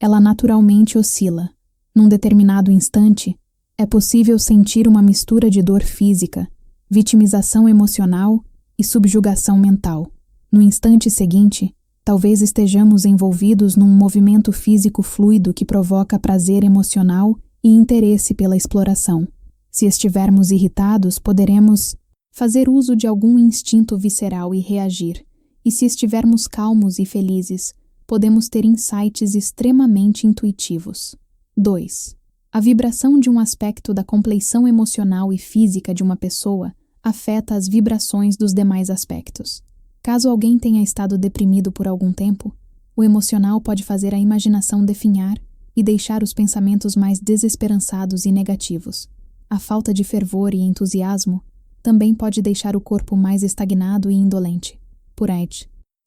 Ela naturalmente oscila. Num determinado instante, é possível sentir uma mistura de dor física, vitimização emocional e subjugação mental. No instante seguinte, talvez estejamos envolvidos num movimento físico fluido que provoca prazer emocional e interesse pela exploração. Se estivermos irritados, poderemos fazer uso de algum instinto visceral e reagir. E se estivermos calmos e felizes, podemos ter insights extremamente intuitivos. 2. A vibração de um aspecto da compleição emocional e física de uma pessoa afeta as vibrações dos demais aspectos. Caso alguém tenha estado deprimido por algum tempo, o emocional pode fazer a imaginação definhar e deixar os pensamentos mais desesperançados e negativos. A falta de fervor e entusiasmo também pode deixar o corpo mais estagnado e indolente. Por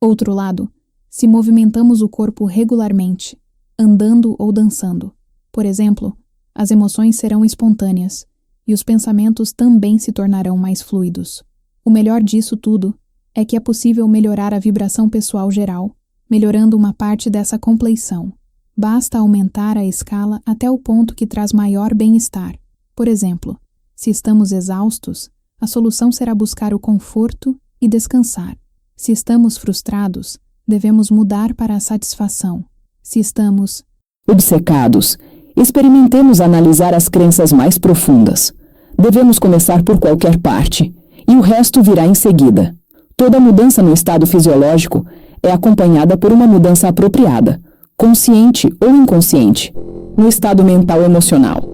outro lado, se movimentamos o corpo regularmente, andando ou dançando, por exemplo, as emoções serão espontâneas e os pensamentos também se tornarão mais fluidos. O melhor disso tudo é que é possível melhorar a vibração pessoal geral, melhorando uma parte dessa compleição. Basta aumentar a escala até o ponto que traz maior bem-estar. Por exemplo, se estamos exaustos, a solução será buscar o conforto e descansar. Se estamos frustrados, devemos mudar para a satisfação. Se estamos obcecados, experimentemos analisar as crenças mais profundas. Devemos começar por qualquer parte, e o resto virá em seguida. Toda mudança no estado fisiológico é acompanhada por uma mudança apropriada, consciente ou inconsciente, no estado mental emocional.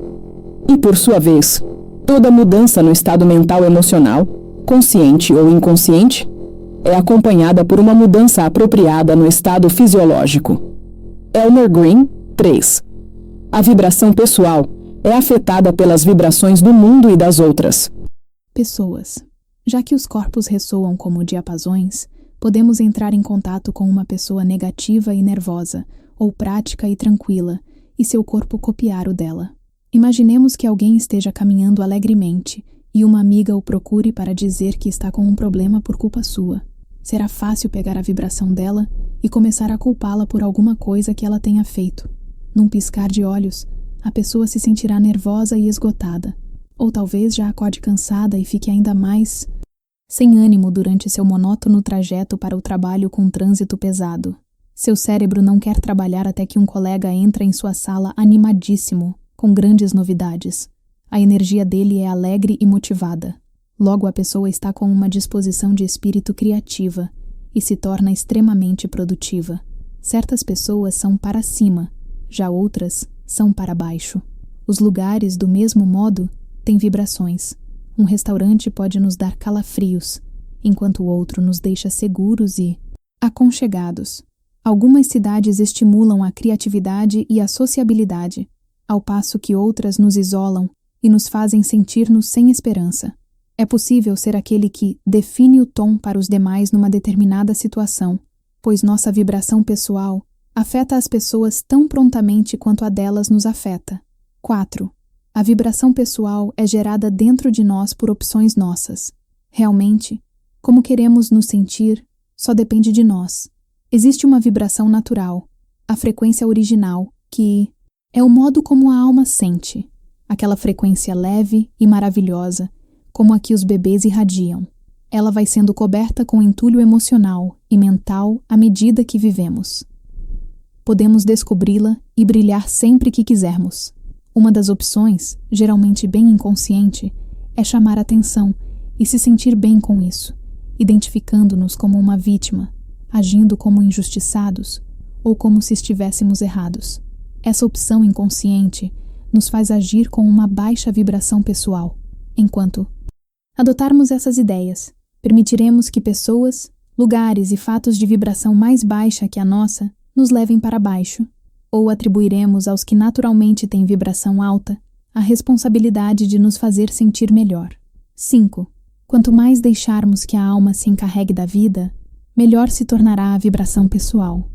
E, por sua vez, toda mudança no estado mental emocional, consciente ou inconsciente, é acompanhada por uma mudança apropriada no estado fisiológico. Elmer Green, 3. A vibração pessoal é afetada pelas vibrações do mundo e das outras pessoas. Já que os corpos ressoam como diapasões, podemos entrar em contato com uma pessoa negativa e nervosa, ou prática e tranquila, e seu corpo copiar o dela. Imaginemos que alguém esteja caminhando alegremente e uma amiga o procure para dizer que está com um problema por culpa sua. Será fácil pegar a vibração dela e começar a culpá-la por alguma coisa que ela tenha feito. Num piscar de olhos, a pessoa se sentirá nervosa e esgotada, ou talvez já acorde cansada e fique ainda mais sem ânimo durante seu monótono trajeto para o trabalho com trânsito pesado. Seu cérebro não quer trabalhar até que um colega entra em sua sala animadíssimo, com grandes novidades. A energia dele é alegre e motivada. Logo a pessoa está com uma disposição de espírito criativa e se torna extremamente produtiva. Certas pessoas são para cima, já outras são para baixo. Os lugares, do mesmo modo, têm vibrações. Um restaurante pode nos dar calafrios, enquanto o outro nos deixa seguros e aconchegados. Algumas cidades estimulam a criatividade e a sociabilidade, ao passo que outras nos isolam e nos fazem sentir-nos sem esperança. É possível ser aquele que define o tom para os demais numa determinada situação, pois nossa vibração pessoal afeta as pessoas tão prontamente quanto a delas nos afeta. 4. A vibração pessoal é gerada dentro de nós por opções nossas. Realmente, como queremos nos sentir, só depende de nós. Existe uma vibração natural, a frequência original, que é o modo como a alma sente, aquela frequência leve e maravilhosa, como a que os bebês irradiam. Ela vai sendo coberta com entulho emocional e mental à medida que vivemos. Podemos descobri-la e brilhar sempre que quisermos. Uma das opções, geralmente bem inconsciente, é chamar atenção e se sentir bem com isso, identificando-nos como uma vítima, agindo como injustiçados ou como se estivéssemos errados. Essa opção inconsciente nos faz agir com uma baixa vibração pessoal. Enquanto adotarmos essas ideias, permitiremos que pessoas, lugares e fatos de vibração mais baixa que a nossa nos levem para baixo, ou atribuiremos aos que naturalmente têm vibração alta a responsabilidade de nos fazer sentir melhor. 5. Quanto mais deixarmos que a alma se encarregue da vida, melhor se tornará a vibração pessoal.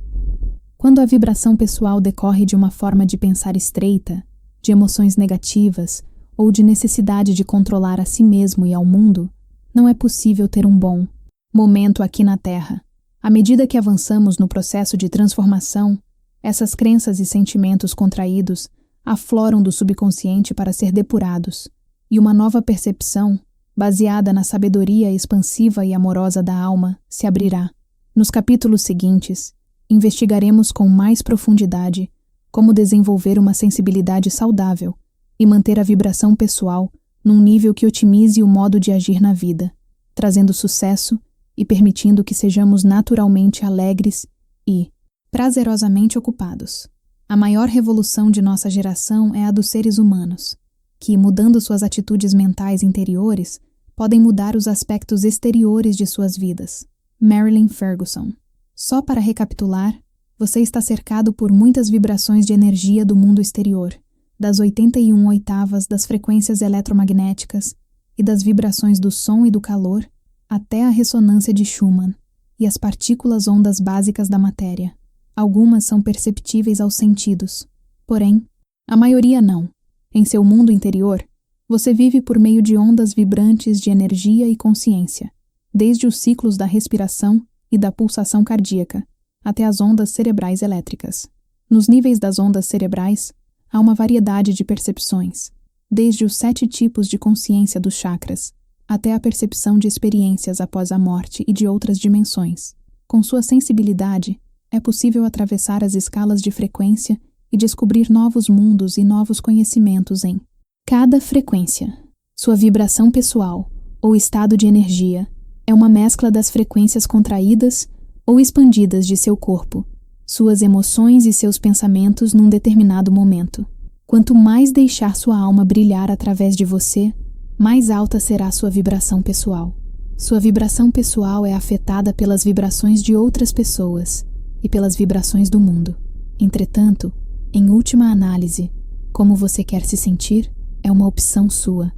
Quando a vibração pessoal decorre de uma forma de pensar estreita, de emoções negativas ou de necessidade de controlar a si mesmo e ao mundo, não é possível ter um bom momento aqui na Terra. À medida que avançamos no processo de transformação, essas crenças e sentimentos contraídos afloram do subconsciente para ser depurados, e uma nova percepção, baseada na sabedoria expansiva e amorosa da alma, se abrirá. Nos capítulos seguintes, investigaremos com mais profundidade como desenvolver uma sensibilidade saudável e manter a vibração pessoal num nível que otimize o modo de agir na vida, trazendo sucesso e permitindo que sejamos naturalmente alegres e prazerosamente ocupados. A maior revolução de nossa geração é a dos seres humanos, que, mudando suas atitudes mentais interiores, podem mudar os aspectos exteriores de suas vidas. Marilyn Ferguson. Só para recapitular, você está cercado por muitas vibrações de energia do mundo exterior, das 81 oitavas das frequências eletromagnéticas e das vibrações do som e do calor, até a ressonância de Schumann e as partículas ondas básicas da matéria. Algumas são perceptíveis aos sentidos, porém, a maioria não. Em seu mundo interior, você vive por meio de ondas vibrantes de energia e consciência, desde os ciclos da respiração e da pulsação cardíaca, até as ondas cerebrais elétricas. Nos níveis das ondas cerebrais, há uma variedade de percepções, desde os 7 tipos de consciência dos chakras, até a percepção de experiências após a morte e de outras dimensões. Com sua sensibilidade, é possível atravessar as escalas de frequência e descobrir novos mundos e novos conhecimentos em cada frequência. Sua vibração pessoal, ou estado de energia, é uma mescla das frequências contraídas ou expandidas de seu corpo, suas emoções e seus pensamentos num determinado momento. Quanto mais deixar sua alma brilhar através de você, mais alta será sua vibração pessoal. Sua vibração pessoal é afetada pelas vibrações de outras pessoas e pelas vibrações do mundo. Entretanto, em última análise, como você quer se sentir é uma opção sua.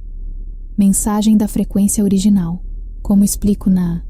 Mensagem da frequência original. Como explico na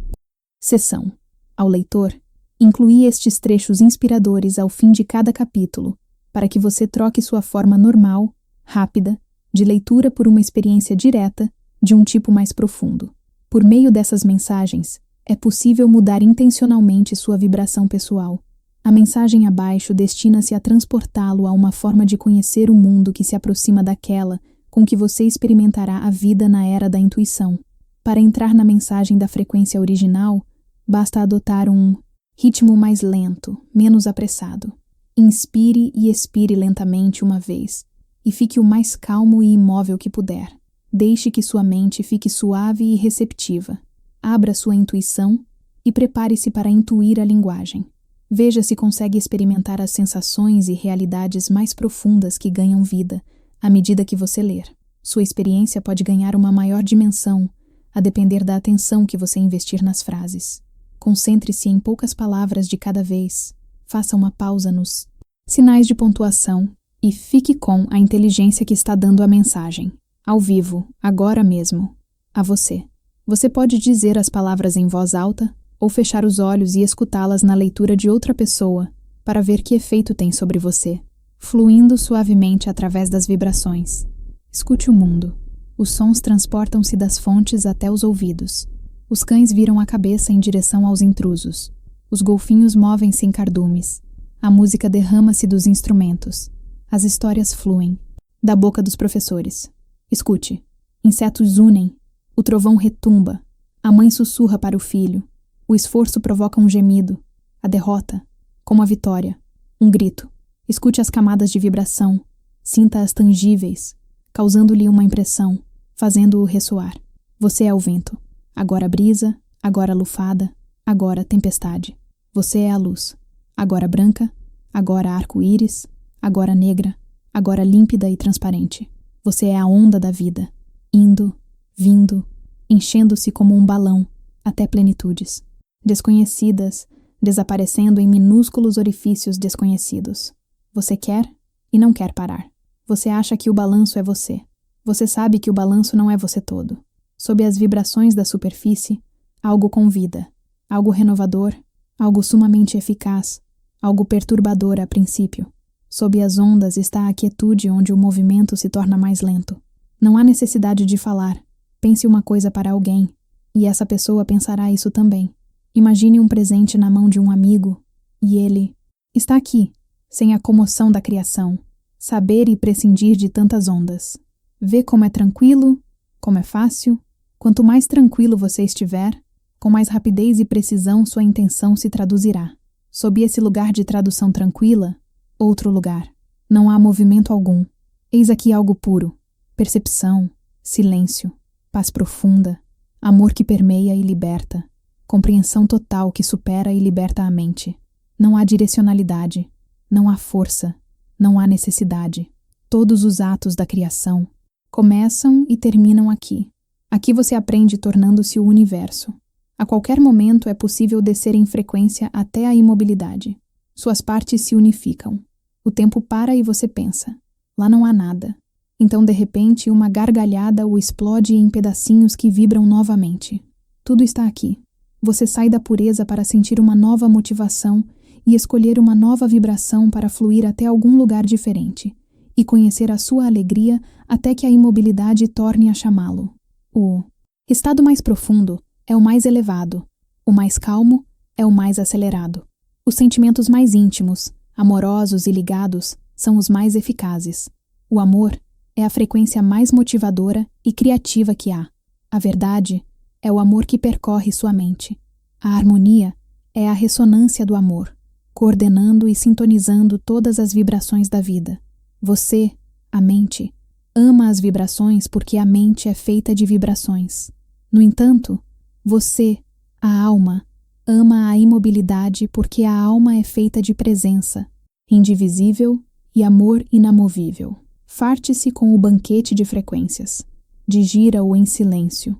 seção. Ao leitor, incluí estes trechos inspiradores ao fim de cada capítulo, para que você troque sua forma normal, rápida, de leitura por uma experiência direta de um tipo mais profundo. Por meio dessas mensagens, é possível mudar intencionalmente sua vibração pessoal. A mensagem abaixo destina-se a transportá-lo a uma forma de conhecer o mundo que se aproxima daquela com que você experimentará a vida na era da intuição. Para entrar na mensagem da frequência original, basta adotar um ritmo mais lento, menos apressado. Inspire e expire lentamente uma vez, e fique o mais calmo e imóvel que puder. Deixe que sua mente fique suave e receptiva. Abra sua intuição e prepare-se para intuir a linguagem. Veja se consegue experimentar as sensações e realidades mais profundas que ganham vida à medida que você ler. Sua experiência pode ganhar uma maior dimensão, a depender da atenção que você investir nas frases. Concentre-se em poucas palavras de cada vez. Faça uma pausa nos sinais de pontuação e fique com a inteligência que está dando a mensagem. Ao vivo, agora mesmo, a você. Você pode dizer as palavras em voz alta ou fechar os olhos e escutá-las na leitura de outra pessoa para ver que efeito tem sobre você, fluindo suavemente através das vibrações. Escute o mundo. Os sons transportam-se das fontes até os ouvidos. Os cães viram a cabeça em direção aos intrusos. Os golfinhos movem-se em cardumes. A música derrama-se dos instrumentos. As histórias fluem da boca dos professores. Escute. Insetos unem. O trovão retumba. A mãe sussurra para o filho. O esforço provoca um gemido. A derrota, como a vitória. Um grito. Escute as camadas de vibração. Sinta-as tangíveis, causando-lhe uma impressão, fazendo-o ressoar. Você é o vento. Agora brisa, agora lufada, agora tempestade. Você é a luz. Agora branca, agora arco-íris, agora negra, agora límpida e transparente. Você é a onda da vida, indo, vindo, enchendo-se como um balão, até plenitudes. Desconhecidas, desaparecendo em minúsculos orifícios desconhecidos. Você quer e não quer parar. Você acha que o balanço é você. Você sabe que o balanço não é você todo. Sob as vibrações da superfície, algo com vida, algo renovador, algo sumamente eficaz, algo perturbador a princípio. Sob as ondas está a quietude onde o movimento se torna mais lento. Não há necessidade de falar. Pense uma coisa para alguém, e essa pessoa pensará isso também. Imagine um presente na mão de um amigo, e ele está aqui, sem a comoção da criação, saber e prescindir de tantas ondas. Vê como é tranquilo, como é fácil. Quanto mais tranquilo você estiver, com mais rapidez e precisão sua intenção se traduzirá. Sob esse lugar de tradução tranquila, outro lugar. Não há movimento algum. Eis aqui algo puro. Percepção, silêncio, paz profunda, amor que permeia e liberta, compreensão total que supera e liberta a mente. Não há direcionalidade, não há força, Não há necessidade. Todos os atos da criação começam e terminam aqui. Aqui você aprende tornando-se o universo. A qualquer momento é possível descer em frequência até a imobilidade. Suas partes se unificam. O tempo para e você pensa. Lá não há nada. Então, de repente, uma gargalhada o explode em pedacinhos que vibram novamente. Tudo está aqui. Você sai da pureza para sentir uma nova motivação e escolher uma nova vibração para fluir até algum lugar diferente e conhecer a sua alegria até que a imobilidade torne a chamá-lo. O estado mais profundo é o mais elevado, o mais calmo é o mais acelerado. Os sentimentos mais íntimos, amorosos e ligados são os mais eficazes. O amor é a frequência mais motivadora e criativa que há. A verdade é o amor que percorre sua mente. A harmonia é a ressonância do amor, coordenando e sintonizando todas as vibrações da vida. Você, a mente, ama as vibrações porque a mente é feita de vibrações. No entanto, você, a alma, ama a imobilidade porque a alma é feita de presença, indivisível e amor inamovível. Farte-se com o banquete de frequências. Digira-o em silêncio.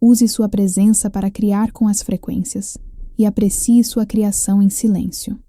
Use sua presença para criar com as frequências e aprecie sua criação em silêncio.